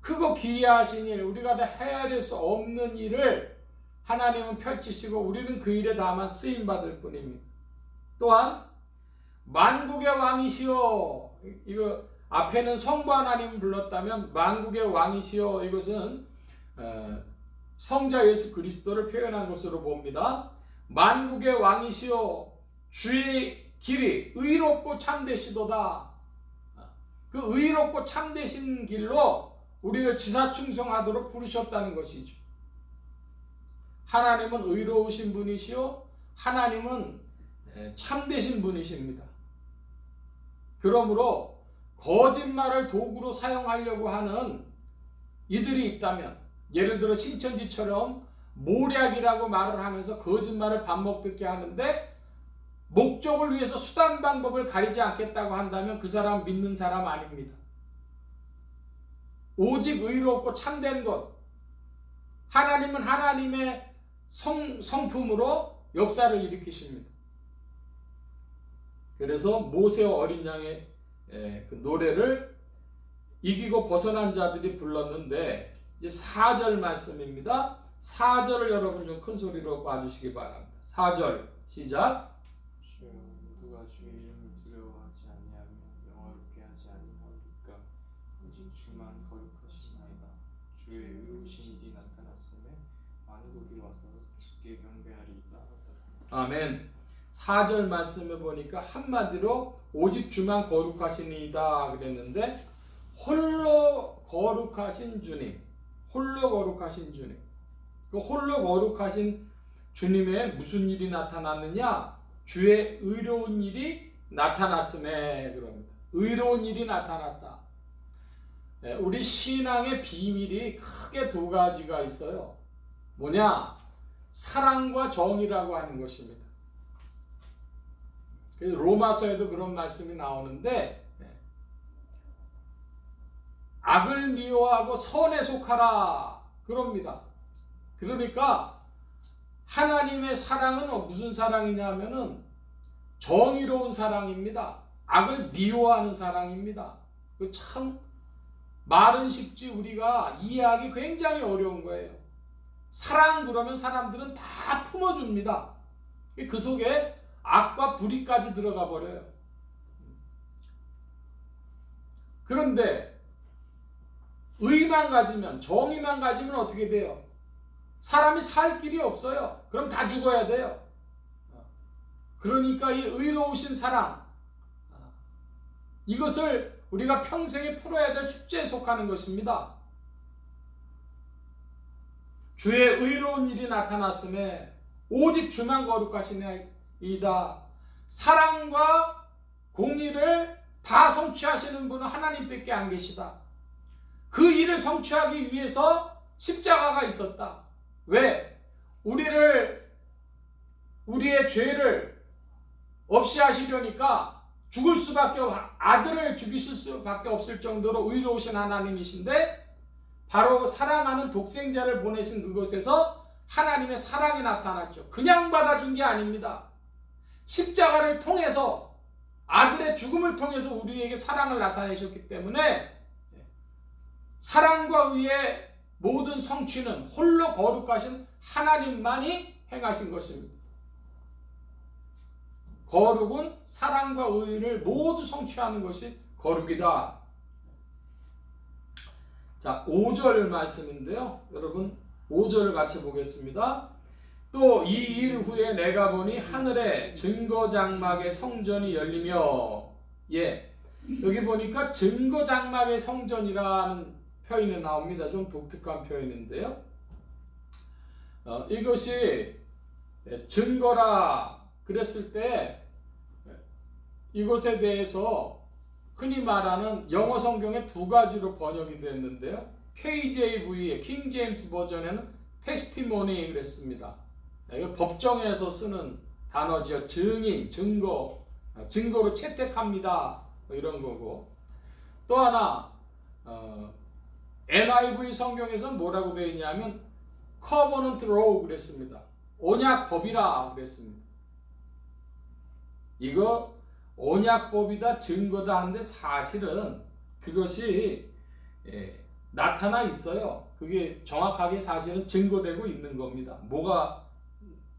크고 기이하신 일, 우리가 다 헤아릴 수 없는 일을 하나님은 펼치시고 우리는 그 일에 다만 쓰임받을 뿐입니다. 또한 만국의 왕이시여, 이거 앞에는 성부 하나님 불렀다면 만국의 왕이시여, 이것은 성자 예수 그리스도를 표현한 것으로 봅니다. 만국의 왕이시여, 주의 길이 의롭고 참되시도다. 그 의롭고 참되신 길로 우리를 지사충성하도록 부르셨다는 것이죠. 하나님은 의로우신 분이시요 하나님은 참되신 분이십니다. 그러므로 거짓말을 도구로 사용하려고 하는 이들이 있다면, 예를 들어 신천지처럼 모략이라고 말을 하면서 거짓말을 밥 먹듣게 하는데 목적을 위해서 수단 방법을 가리지 않겠다고 한다면 그 사람 믿는 사람 아닙니다. 오직 의롭고 참된 것, 하나님은 하나님의 성품으로 역사를 일으키십니다. 그래서 모세와 어린 양의 그 노래를 이기고 벗어난 자들이 불렀는데, 이제 4절 말씀입니다. 4절을 여러분 좀 큰 소리로 봐주시기 바랍니다. 4절 시작. 주여, 누가 주의 이름을 두려워하지 아니하며 영화롭게 하지 아니하오리까. 오직 주만 거룩하시나이다. 주의 의로우신 일이 나타났음에 만국이 와서 주께 경배하리이다. 아멘. 4절 말씀을 보니까 한마디로 오직 주만 거룩하시니이다 그랬는데, 홀로 거룩하신 주님, 홀로 거룩하신 주님, 그 홀로 거룩하신 주님의 무슨 일이 나타났느냐? 주의 의로운 일이 나타났음에 그럽니다. 의로운 일이 나타났다. 우리 신앙의 비밀이 크게 두 가지가 있어요. 뭐냐? 사랑과 정의라고 하는 것입니다. 로마서에도 그런 말씀이 나오는데, 악을 미워하고 선에 속하라 그럽니다. 그러니까 하나님의 사랑은 무슨 사랑이냐면은 정의로운 사랑입니다. 악을 미워하는 사랑입니다. 참 말은 쉽지 우리가 이해하기 굉장히 어려운 거예요. 사랑 그러면 사람들은 다 품어줍니다. 그 속에 악과 불의까지 들어가 버려요. 그런데 의만 가지면, 정의만 가지면 어떻게 돼요? 사람이 살 길이 없어요. 그럼 다 죽어야 돼요. 그러니까 이 의로우신 사랑, 이것을 우리가 평생에 풀어야 될 숙제에 속하는 것입니다. 주의 의로운 일이 나타났음에 오직 주만 거룩하시나이다. 사랑과 공의를 다 성취하시는 분은 하나님밖에 안 계시다. 그 일을 성취하기 위해서 십자가가 있었다. 왜? 우리의 죄를 없이 하시려니까 죽을 수밖에, 아들을 죽이실 수밖에 없을 정도로 의로우신 하나님이신데, 바로 사랑하는 독생자를 보내신 그곳에서 하나님의 사랑이 나타났죠. 그냥 받아준 게 아닙니다. 십자가를 통해서, 아들의 죽음을 통해서 우리에게 사랑을 나타내셨기 때문에 사랑과 의의 모든 성취는 홀로 거룩하신 하나님만이 행하신 것입니다. 거룩은 사랑과 의를 모두 성취하는 것이 거룩이다. 자, 5절 말씀인데요. 여러분 5절을 같이 보겠습니다. 또 이 일 후에 내가 보니 하늘에 증거장막의 성전이 열리며, 여기 보니까 증거장막의 성전이라는 표현이 나옵니다. 좀 독특한 표현인데요. 이것이 증거라 그랬을 때 이것에 대해서 흔히 말하는 영어 성경에 두 가지로 번역이 됐는데요. KJV, 킹 제임스 버전에는 테스티모니 그랬습니다. 이거 법정에서 쓰는 단어죠. 증인, 증거, 증거로 채택합니다. 이런 거고. 또 하나 NIV 성경에서는 뭐라고 되어 있냐면 Covenant Law 그랬습니다. 언약법이라 그랬습니다. 이거 언약법이다, 증거다 하는데 사실은 그것이 나타나 있어요. 그게 정확하게 사실은 증거되고 있는 겁니다. 뭐가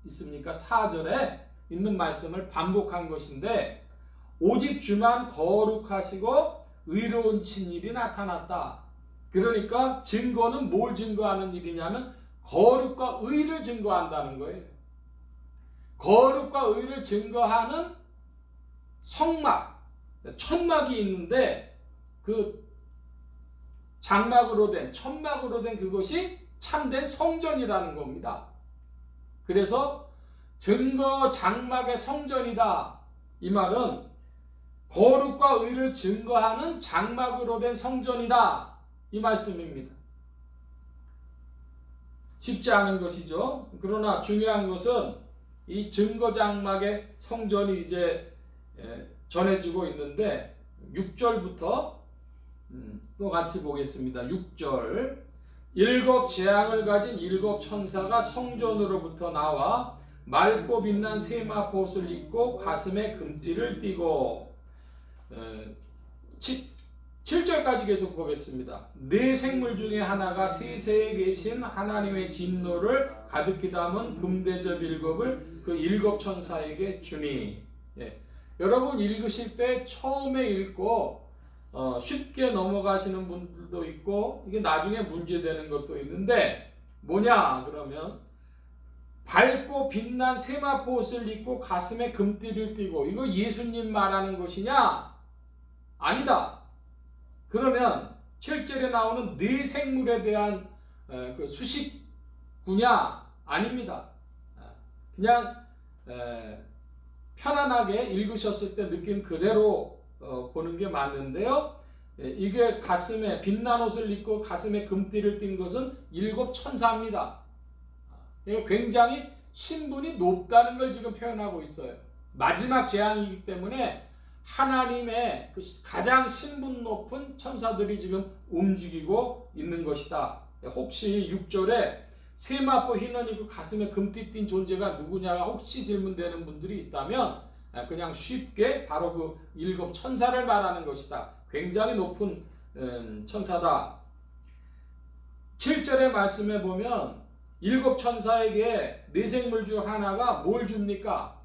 있습니까? 4절에 있는 말씀을 반복한 것인데, 오직 주만 거룩하시고 의로우신 일이 나타났다. 그러니까 증거는 뭘 증거하는 일이냐면 거룩과 의를 증거한다는 거예요. 거룩과 의를 증거하는 성막, 천막이 있는데 그 장막으로 된, 천막으로 된 그것이 참된 성전이라는 겁니다. 그래서 증거 장막의 성전이다. 이 말은 거룩과 의를 증거하는 장막으로 된 성전이다. 이 말씀입니다. 쉽지 않은 것이죠. 그러나 중요한 것은 이 증거 장막의 성전이 이제 전해지고 있는데 6절부터 또 같이 보겠습니다. 6절. 일곱 재앙을 가진 일곱 천사가 성전으로부터 나와 맑고 빛난 세마포옷을 입고 가슴에 금띠를 띠고 7절까지 계속 보겠습니다. 네 생물 중에 하나가 세세에 계신 하나님의 진노를 가득히 담은 금대접 일곱을 그 일곱 천사에게 주니. 여러분 읽으실 때 처음에 읽고 쉽게 넘어가시는 분들도 있고 이게 나중에 문제되는 것도 있는데 뭐냐 그러면 밝고 빛난 세마포옷을 입고 가슴에 금띠를 띠고 이거 예수님 말하는 것이냐? 아니다. 그러면 7절에 나오는 네 생물에 대한 그 수식구냐? 아닙니다. 그냥 편안하게 읽으셨을 때 느낌 그대로 보는 게 맞는데요. 이게 가슴에 빛난 옷을 입고 가슴에 금띠를 띈 것은 일곱 천사입니다. 굉장히 신분이 높다는 걸 지금 표현하고 있어요. 마지막 재앙이기 때문에 하나님의 그 가장 신분 높은 천사들이 지금 움직이고 있는 것이다. 혹시 6절에 세마포 흰옷 입고 가슴에 금띠 띈 존재가 누구냐가 혹시 질문되는 분들이 있다면 그냥 쉽게 바로 그 일곱 천사를 말하는 것이다. 굉장히 높은 천사다. 7절의 말씀에 보면 일곱 천사에게 네 생물 중 하나가 뭘 줍니까?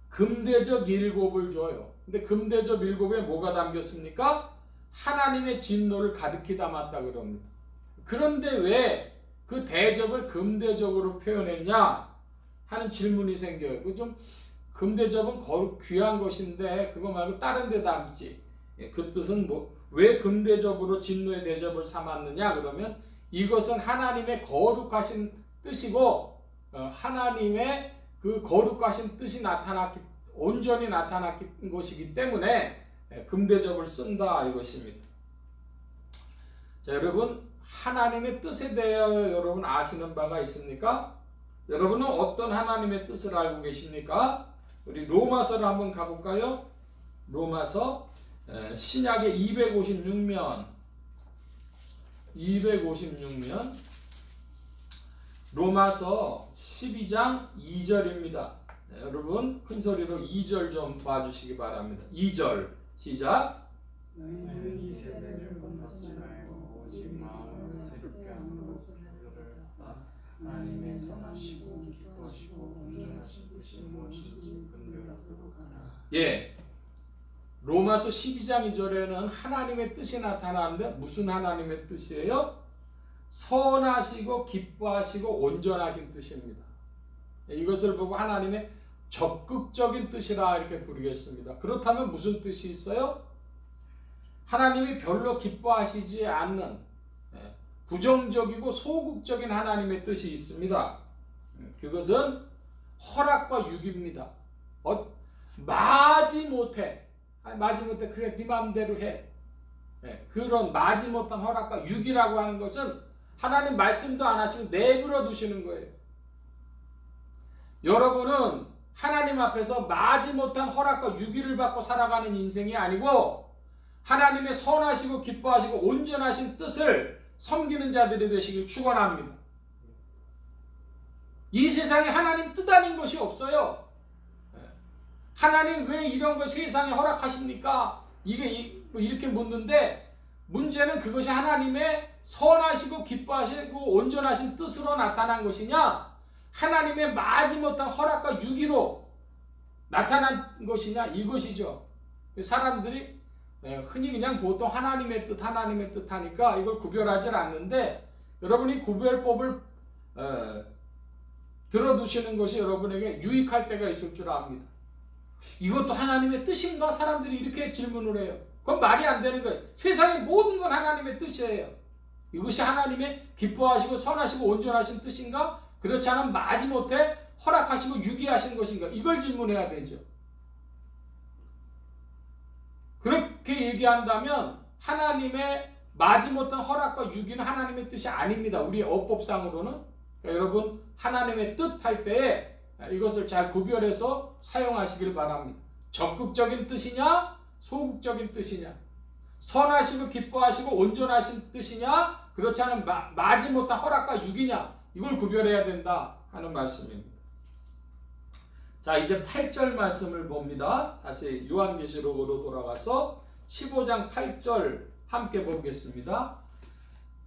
금대접 일곱을 줘요. 근데 금대접 일곱에 뭐가 담겼습니까? 하나님의 진노를 가득히 담았다 그럽니다. 그런데 왜 그 대접을 금대접으로 표현했냐 하는 질문이 생겨요. 그 좀 금대접은 거룩 귀한 것인데 그거 말고 다른 데 담지. 그 뜻은 왜 금대접으로 진노의 대접을 삼았느냐 그러면 이것은 하나님의 거룩하신 뜻이고 하나님의 그 거룩하신 뜻이 온전히 나타났기 것이기 때문에 금대접을 쓴다 이것입니다. 자, 여러분 하나님의 뜻에 대하여 여러분 아시는 바가 있습니까? 여러분은 어떤 하나님의 뜻을 알고 계십니까? 우리 로마서를 한번 가볼까요? 로마서 신약의 256면 로마서 12장 2절입니다. 여러분 큰 소리로 2절 좀 봐주시기 바랍니다. 2절 시작. 너희는 이 세대를 본받지 말고 오직 마음을 새롭게 하는 것을 하나님의 선하시고 기뻐하시고 온전하신 뜻이 무엇인지 분별하도록 하라. 예, 로마서 12장 2절에는 하나님의 뜻이 나타나는데 무슨 하나님의 뜻이에요? 선하시고 기뻐하시고 온전하신 뜻입니다. 이것을 보고 하나님의 적극적인 뜻이라 이렇게 부르겠습니다. 그렇다면 무슨 뜻이 있어요? 하나님이 별로 기뻐하시지 않는 부정적이고 소극적인 하나님의 뜻이 있습니다. 그것은 허락과 유기입니다. 마지못해 그래 네 마음대로 해. 그런 마지못한 허락과 유기라고 하는 것은 하나님 말씀도 안 하시고 내버려 두시는 거예요. 여러분은 하나님 앞에서 마지못한 허락과 유기를 받고 살아가는 인생이 아니고 하나님의 선하시고 기뻐하시고 온전하신 뜻을 섬기는 자들이 되시길 축원합니다. 이 세상에 하나님 뜻 아닌 것이 없어요. 하나님 왜 이런 걸 세상에 허락하십니까? 이렇게 묻는데 문제는 그것이 하나님의 선하시고 기뻐하시고 온전하신 뜻으로 나타난 것이냐 하나님의 마지못한 허락과 유기로 나타난 것이냐 이것이죠. 사람들이 흔히 그냥 보통 하나님의 뜻 하니까 이걸 구별하지 않는데 여러분이 구별법을 들어두시는 것이 여러분에게 유익할 때가 있을 줄 압니다. 이것도 하나님의 뜻인가? 사람들이 이렇게 질문을 해요. 그건 말이 안 되는 거예요. 세상의 모든 건 하나님의 뜻이에요. 이것이 하나님의 기뻐하시고 선하시고 온전하신 뜻인가? 그렇지 않으면 마지못해 허락하시고 유기하신 것인가? 이걸 질문해야 되죠. 그렇게 얘기한다면 하나님의 마지못한 허락과 유기는 하나님의 뜻이 아닙니다. 우리의 어법상으로는. 그러니까 여러분 하나님의 뜻 할 때에 이것을 잘 구별해서 사용하시길 바랍니다. 적극적인 뜻이냐? 소극적인 뜻이냐? 선하시고 기뻐하시고 온전하신 뜻이냐? 그렇지 않은 마지못한 허락과 유기냐? 이걸 구별해야 된다 하는 말씀입니다. 자, 이제 8절 말씀을 봅니다. 다시 요한계시록으로 돌아가서 15장 8절 함께 보겠습니다.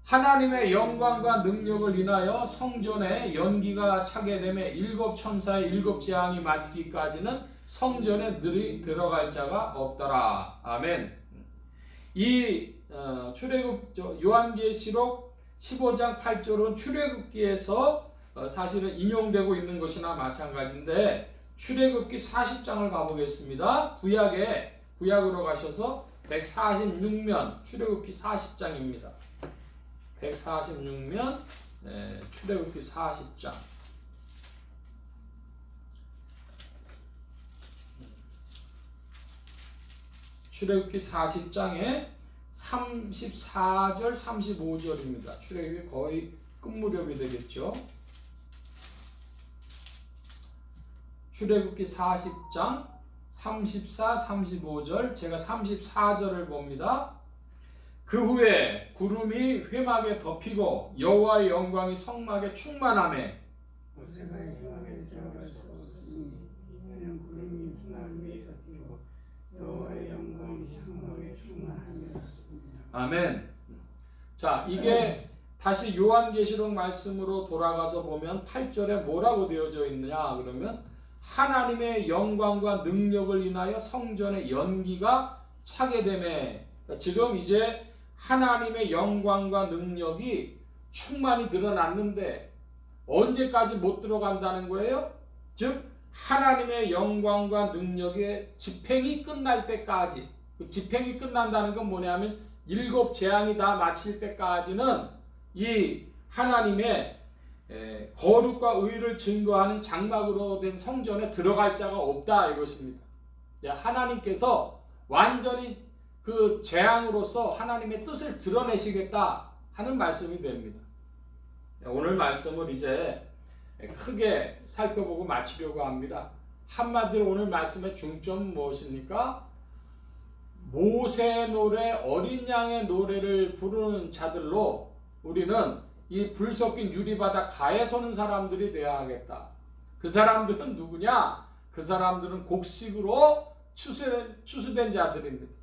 하나님의 영광과 능력을 인하여 성전에 연기가 차게 되매 7 천사의 7 재앙이 마치기까지는 성전에 늘이 들어갈 자가 없더라. 아멘. 이 요한계시록 15장 8절은 출애굽기에서 사실은 인용되고 있는 것이나 마찬가지인데 출애굽기 40장을 가보겠습니다. 구약으로 가셔서 146면 출애굽기 40장입니다. 146면 출애굽기 40장. 출애굽기 40장에 34절 35절입니다. 출애굽이 거의 끝무렵이 되겠죠. 출애굽기 40장 34, 35절, 제가 34절을 봅니다. 그 후에 구름이 회막에 덮이고 여호와의 영광이 성막에 충만하매 모세가 회막에 들어갈 수 없으니 이는 구름이 회막 위에 덮이고 여호와의 영광이 성막에 충만하였습니다. 아멘. 자, 이게 다시 요한계시록 말씀으로 돌아가서 보면 8절에 뭐라고 되어져 있느냐 그러면 하나님의 영광과 능력을 인하여 성전의 연기가 차게 되매, 지금 이제 하나님의 영광과 능력이 충만히 드러났는데 언제까지 못 들어간다는 거예요? 즉 하나님의 영광과 능력의 집행이 끝날 때까지, 그 집행이 끝난다는 건 뭐냐면 7 재앙이 다 마칠 때까지는 이 하나님의 거룩과 의를 증거하는 장막으로 된 성전에 들어갈 자가 없다 이것입니다. 하나님께서 완전히 그 재앙으로서 하나님의 뜻을 드러내시겠다 하는 말씀이 됩니다. 오늘 말씀을 이제 크게 살펴보고 마치려고 합니다. 한마디로 오늘 말씀의 중점은 무엇입니까? 모세의 노래, 어린 양의 노래를 부르는 자들로 우리는 이 불 섞인 유리바닥 가에 서는 사람들이 되어야 하겠다. 그 사람들은 누구냐? 그 사람들은 곡식으로 추수된 자들입니다.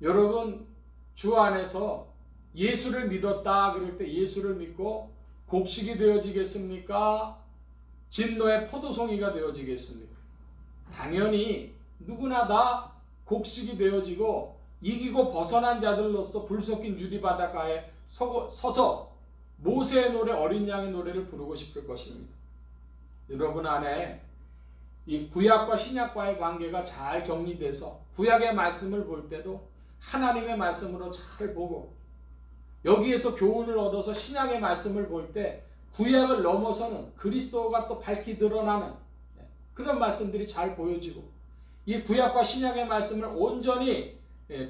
여러분 주 안에서 예수를 믿었다 그럴 때 예수를 믿고 곡식이 되어지겠습니까? 진노의 포도송이가 되어지겠습니까? 당연히 누구나 다 곡식이 되어지고 이기고 벗어난 자들로서 불 섞인 유리바닷가에 서서 모세의 노래, 어린 양의 노래를 부르고 싶을 것입니다. 여러분 안에 이 구약과 신약과의 관계가 잘 정리돼서 구약의 말씀을 볼 때도 하나님의 말씀으로 잘 보고 여기에서 교훈을 얻어서 신약의 말씀을 볼 때 구약을 넘어서는 그리스도가 또 밝히 드러나는 그런 말씀들이 잘 보여지고 이 구약과 신약의 말씀을 온전히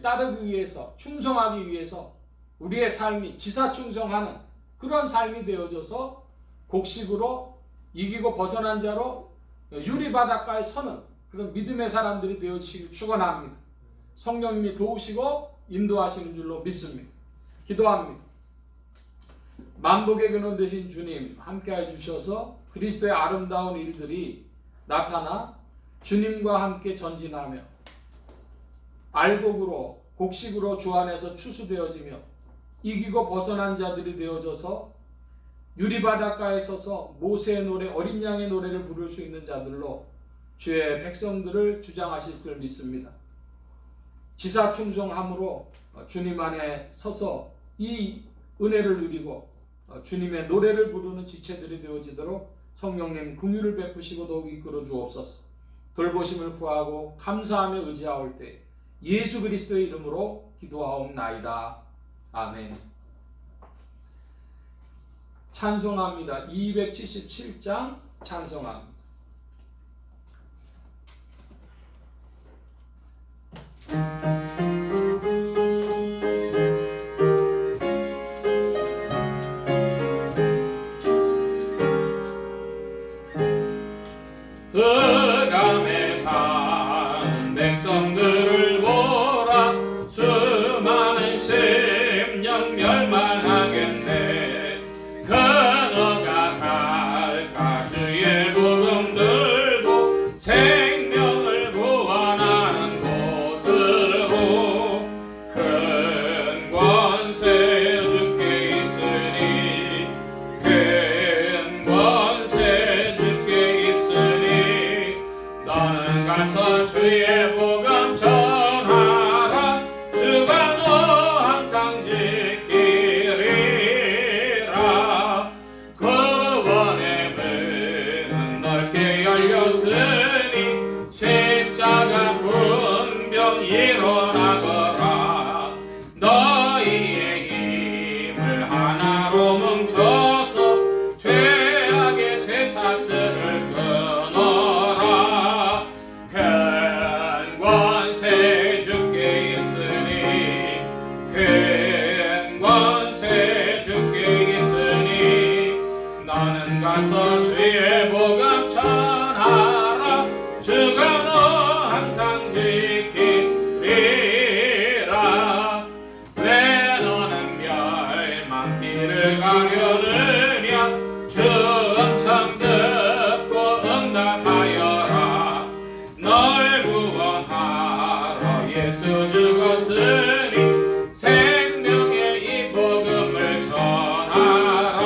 따르기 위해서 충성하기 위해서 우리의 삶이 지사충성하는 그런 삶이 되어져서 곡식으로 이기고 벗어난 자로 유리바닷가에 서는 그런 믿음의 사람들이 되어지시길 축원합니다. 성령님이 도우시고 인도하시는 줄로 믿습니다. 기도합니다. 만복의 근원 되신 주님 함께해 주셔서 그리스도의 아름다운 일들이 나타나 주님과 함께 전진하며 알곡으로 곡식으로 주 안에서 추수되어지며 이기고 벗어난 자들이 되어져서 유리바닷가에 서서 모세의 노래, 어린 양의 노래를 부를 수 있는 자들로 주의 백성들을 주장하실 줄 믿습니다. 지사충성함으로 주님 안에 서서 이 은혜를 누리고 주님의 노래를 부르는 지체들이 되어지도록 성령님 긍휼을 베푸시고 더욱 이끌어 주옵소서. 돌보심을 구하고 감사하며 의지하올 때 예수 그리스도의 이름으로 기도하옵나이다. 아멘. 찬송합니다. 277장 찬송합니다. 흑암에 사는 백성들을 보라. 수많은 심령 멸망하겠네. 그너가 갈까 주의 복음 들고 생명을 구원하는 곳으로. 큰 권세 주께 있으니 큰 권세 주께 있으니 너는 가서 주의 복음 전하라. 주가 너 항상 지키리라. 구원의 문은 넓게 열렸으니 십자가 분명 일어나거라. 너희의 힘을 하나로 뭉쳐서 죄악의 쇠사슬을 끊어라. 큰 권세 주께 있으니 큰 권세 주께 있으니 너는 가서 주의 복음 전하라. 주가 너 항상 지키리라. 왜 너는 멸망길을 가려느냐. 주 음성 듣고 응답하여라. 널 구원하러 예수 죽었으니 생명의 이 복음을 전하라.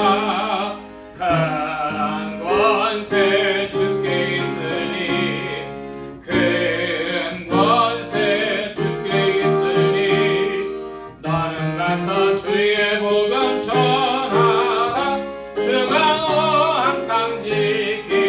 큰 권세 주께 있으니 큰 권세 주께 있으니 너는 가서 주의 복음 전하라. 주가 너 항상 지키리라.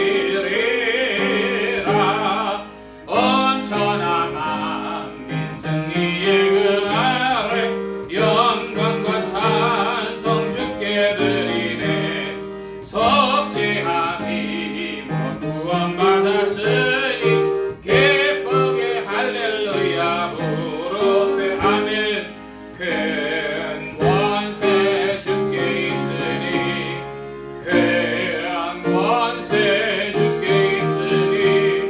온 천하 만민 승리의 그날에 영광과 찬송 주께 드리네. 속죄함이 뭐 구원받았으니 기쁘게 할렐루야 부르세. 아멘. 큰 권세 주께 있으니 큰 권세 주께 있으니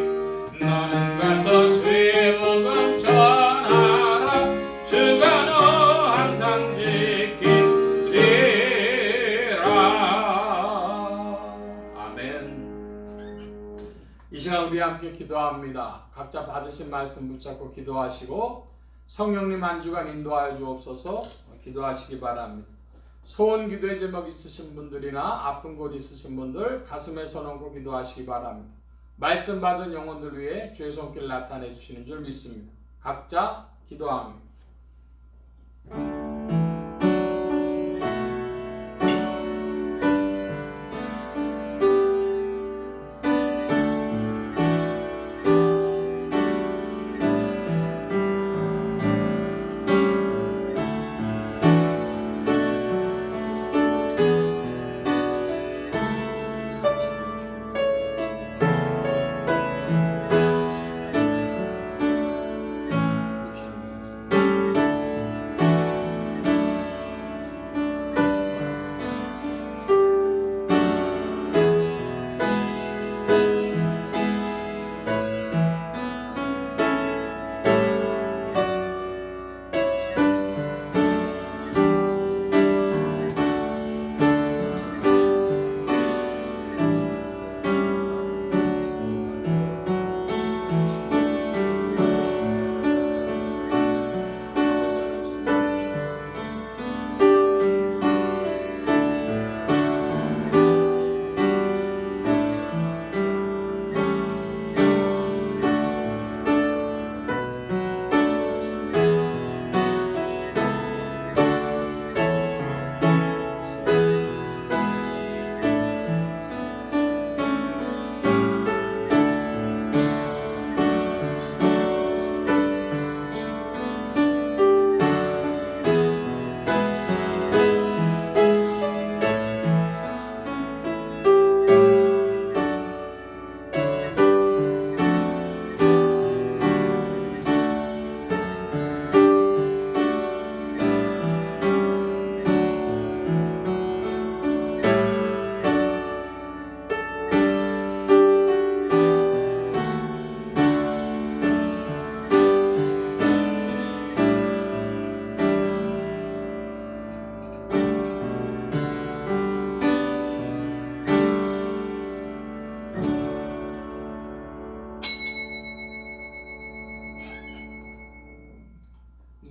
너는 가서 주의 복음 전하라. 주가 너 항상 지키리라. 아멘. 이 시간 우리 함께 기도합니다. 각자 받으신 말씀 붙잡고 기도하시고 성령님 한 주간 인도하여 주옵소서. 기도하시기 바랍니다. 소원 기도의 제목 있으신 분들이나 아픈 곳 있으신 분들 가슴에 손 얹고 기도하시기 바랍니다. 말씀 받은 영혼들 위해 주의 손길 나타내 주시는 줄 믿습니다. 각자 기도합니다.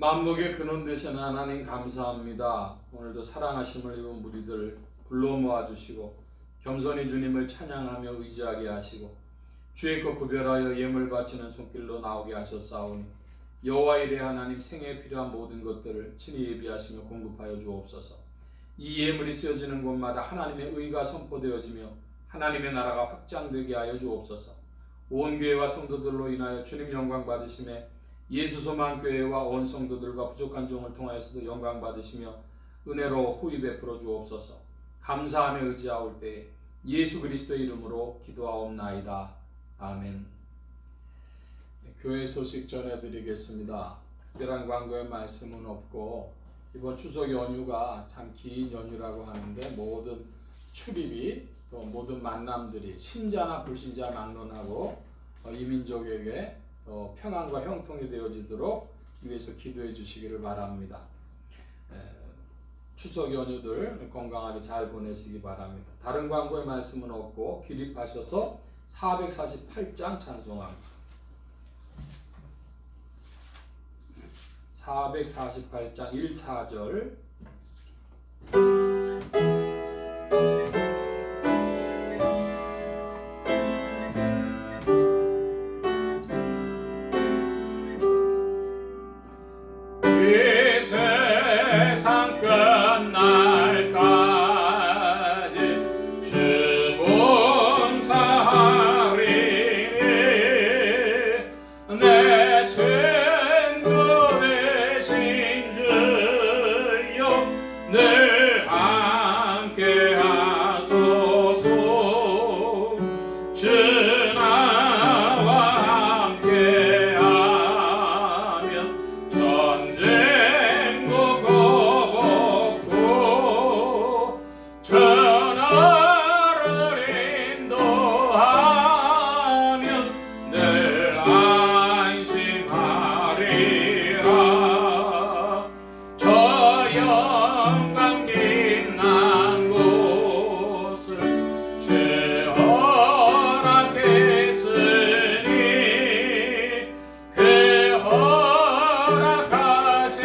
만복의 근원 되신 하나님 감사합니다. 오늘도 사랑하심을 입은 무리들 불러 모아주시고 겸손히 주님을 찬양하며 의지하게 하시고 주의 것 구별하여 예물 바치는 손길로 나오게 하셨사오니 여호와 이레 하나님 생애에 필요한 모든 것들을 친히 예비하시며 공급하여 주옵소서. 이 예물이 쓰여지는 곳마다 하나님의 의가 선포되어지며 하나님의 나라가 확장되게 하여 주옵소서. 온 교회와 성도들로 인하여 주님 영광 받으심에 예수 소망 교회와 온 성도들과 부족한 종을 통하여서도 영광 받으시며 은혜로 후히 베풀어 주옵소서. 감사하며 의지하올 때에 예수 그리스도의 이름으로 기도하옵나이다. 아멘. 교회 소식 전해드리겠습니다. 특별한 광고의 말씀은 없고 이번 추석 연휴가 참 긴 연휴라고 하는데 모든 출입이 또 모든 만남들이 신자나 불신자 막론하고 이민족에게 평안과 형통이 되어지도록 위해서 기도해 주시기를 바랍니다. 추석 연휴들 건강하게 잘 보내시기 바랍니다. 다른 광고의 말씀은 없고 기립하셔서 448장 찬송합니다. 448장 1,4절 이 세상 끝날까지 주 봉사하리니 내 친구 되신 주여 늘 함께 하소서. 주 나와 함께 하면 전쟁도 거벗고 전하를 인도하면 늘 안심하리라. 저 영광 빛난 곳을 주 허락했으니 그 허락하신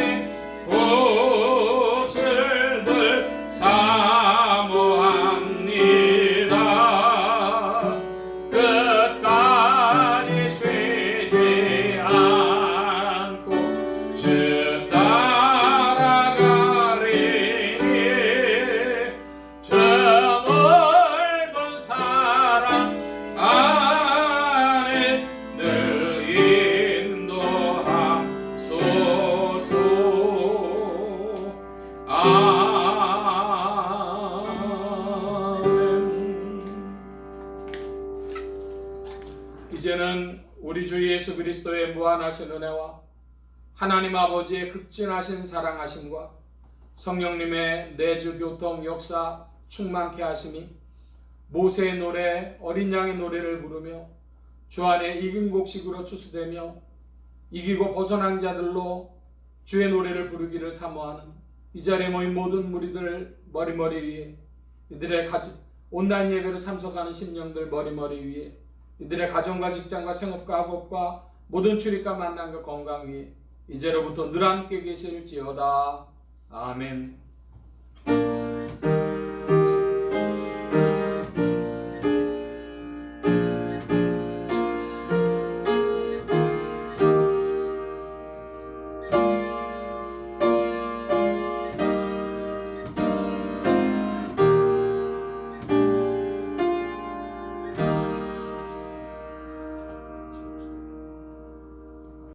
곳을 늘 사모합니다. 끝까지 쉬지 않고 주 따라가리니 저 넓은 사랑 안에 늘 인도하소서. 아멘. 이제는 우리 주 예수 그리스도의 무한하신 은혜와 하나님 아버지의 극진하신 사랑하심과 성령님의 내주 교통 역사 충만케 하심이 모세의 노래 어린 양의 노래를 부르며 주 안에 익은 곡식으로 추수되며 이기고 벗어난 자들로 주의 노래를 부르기를 사모하는 이 자리에 모인 모든 무리들 머리머리 위에 이들의 온라인 예배로 참석하는 심령들 머리머리 위에 이들의 가정과 직장과 생업과 학업과 모든 출입과 만남과 건강 위에 이제로부터 늘 함께 계실지어다. 아멘.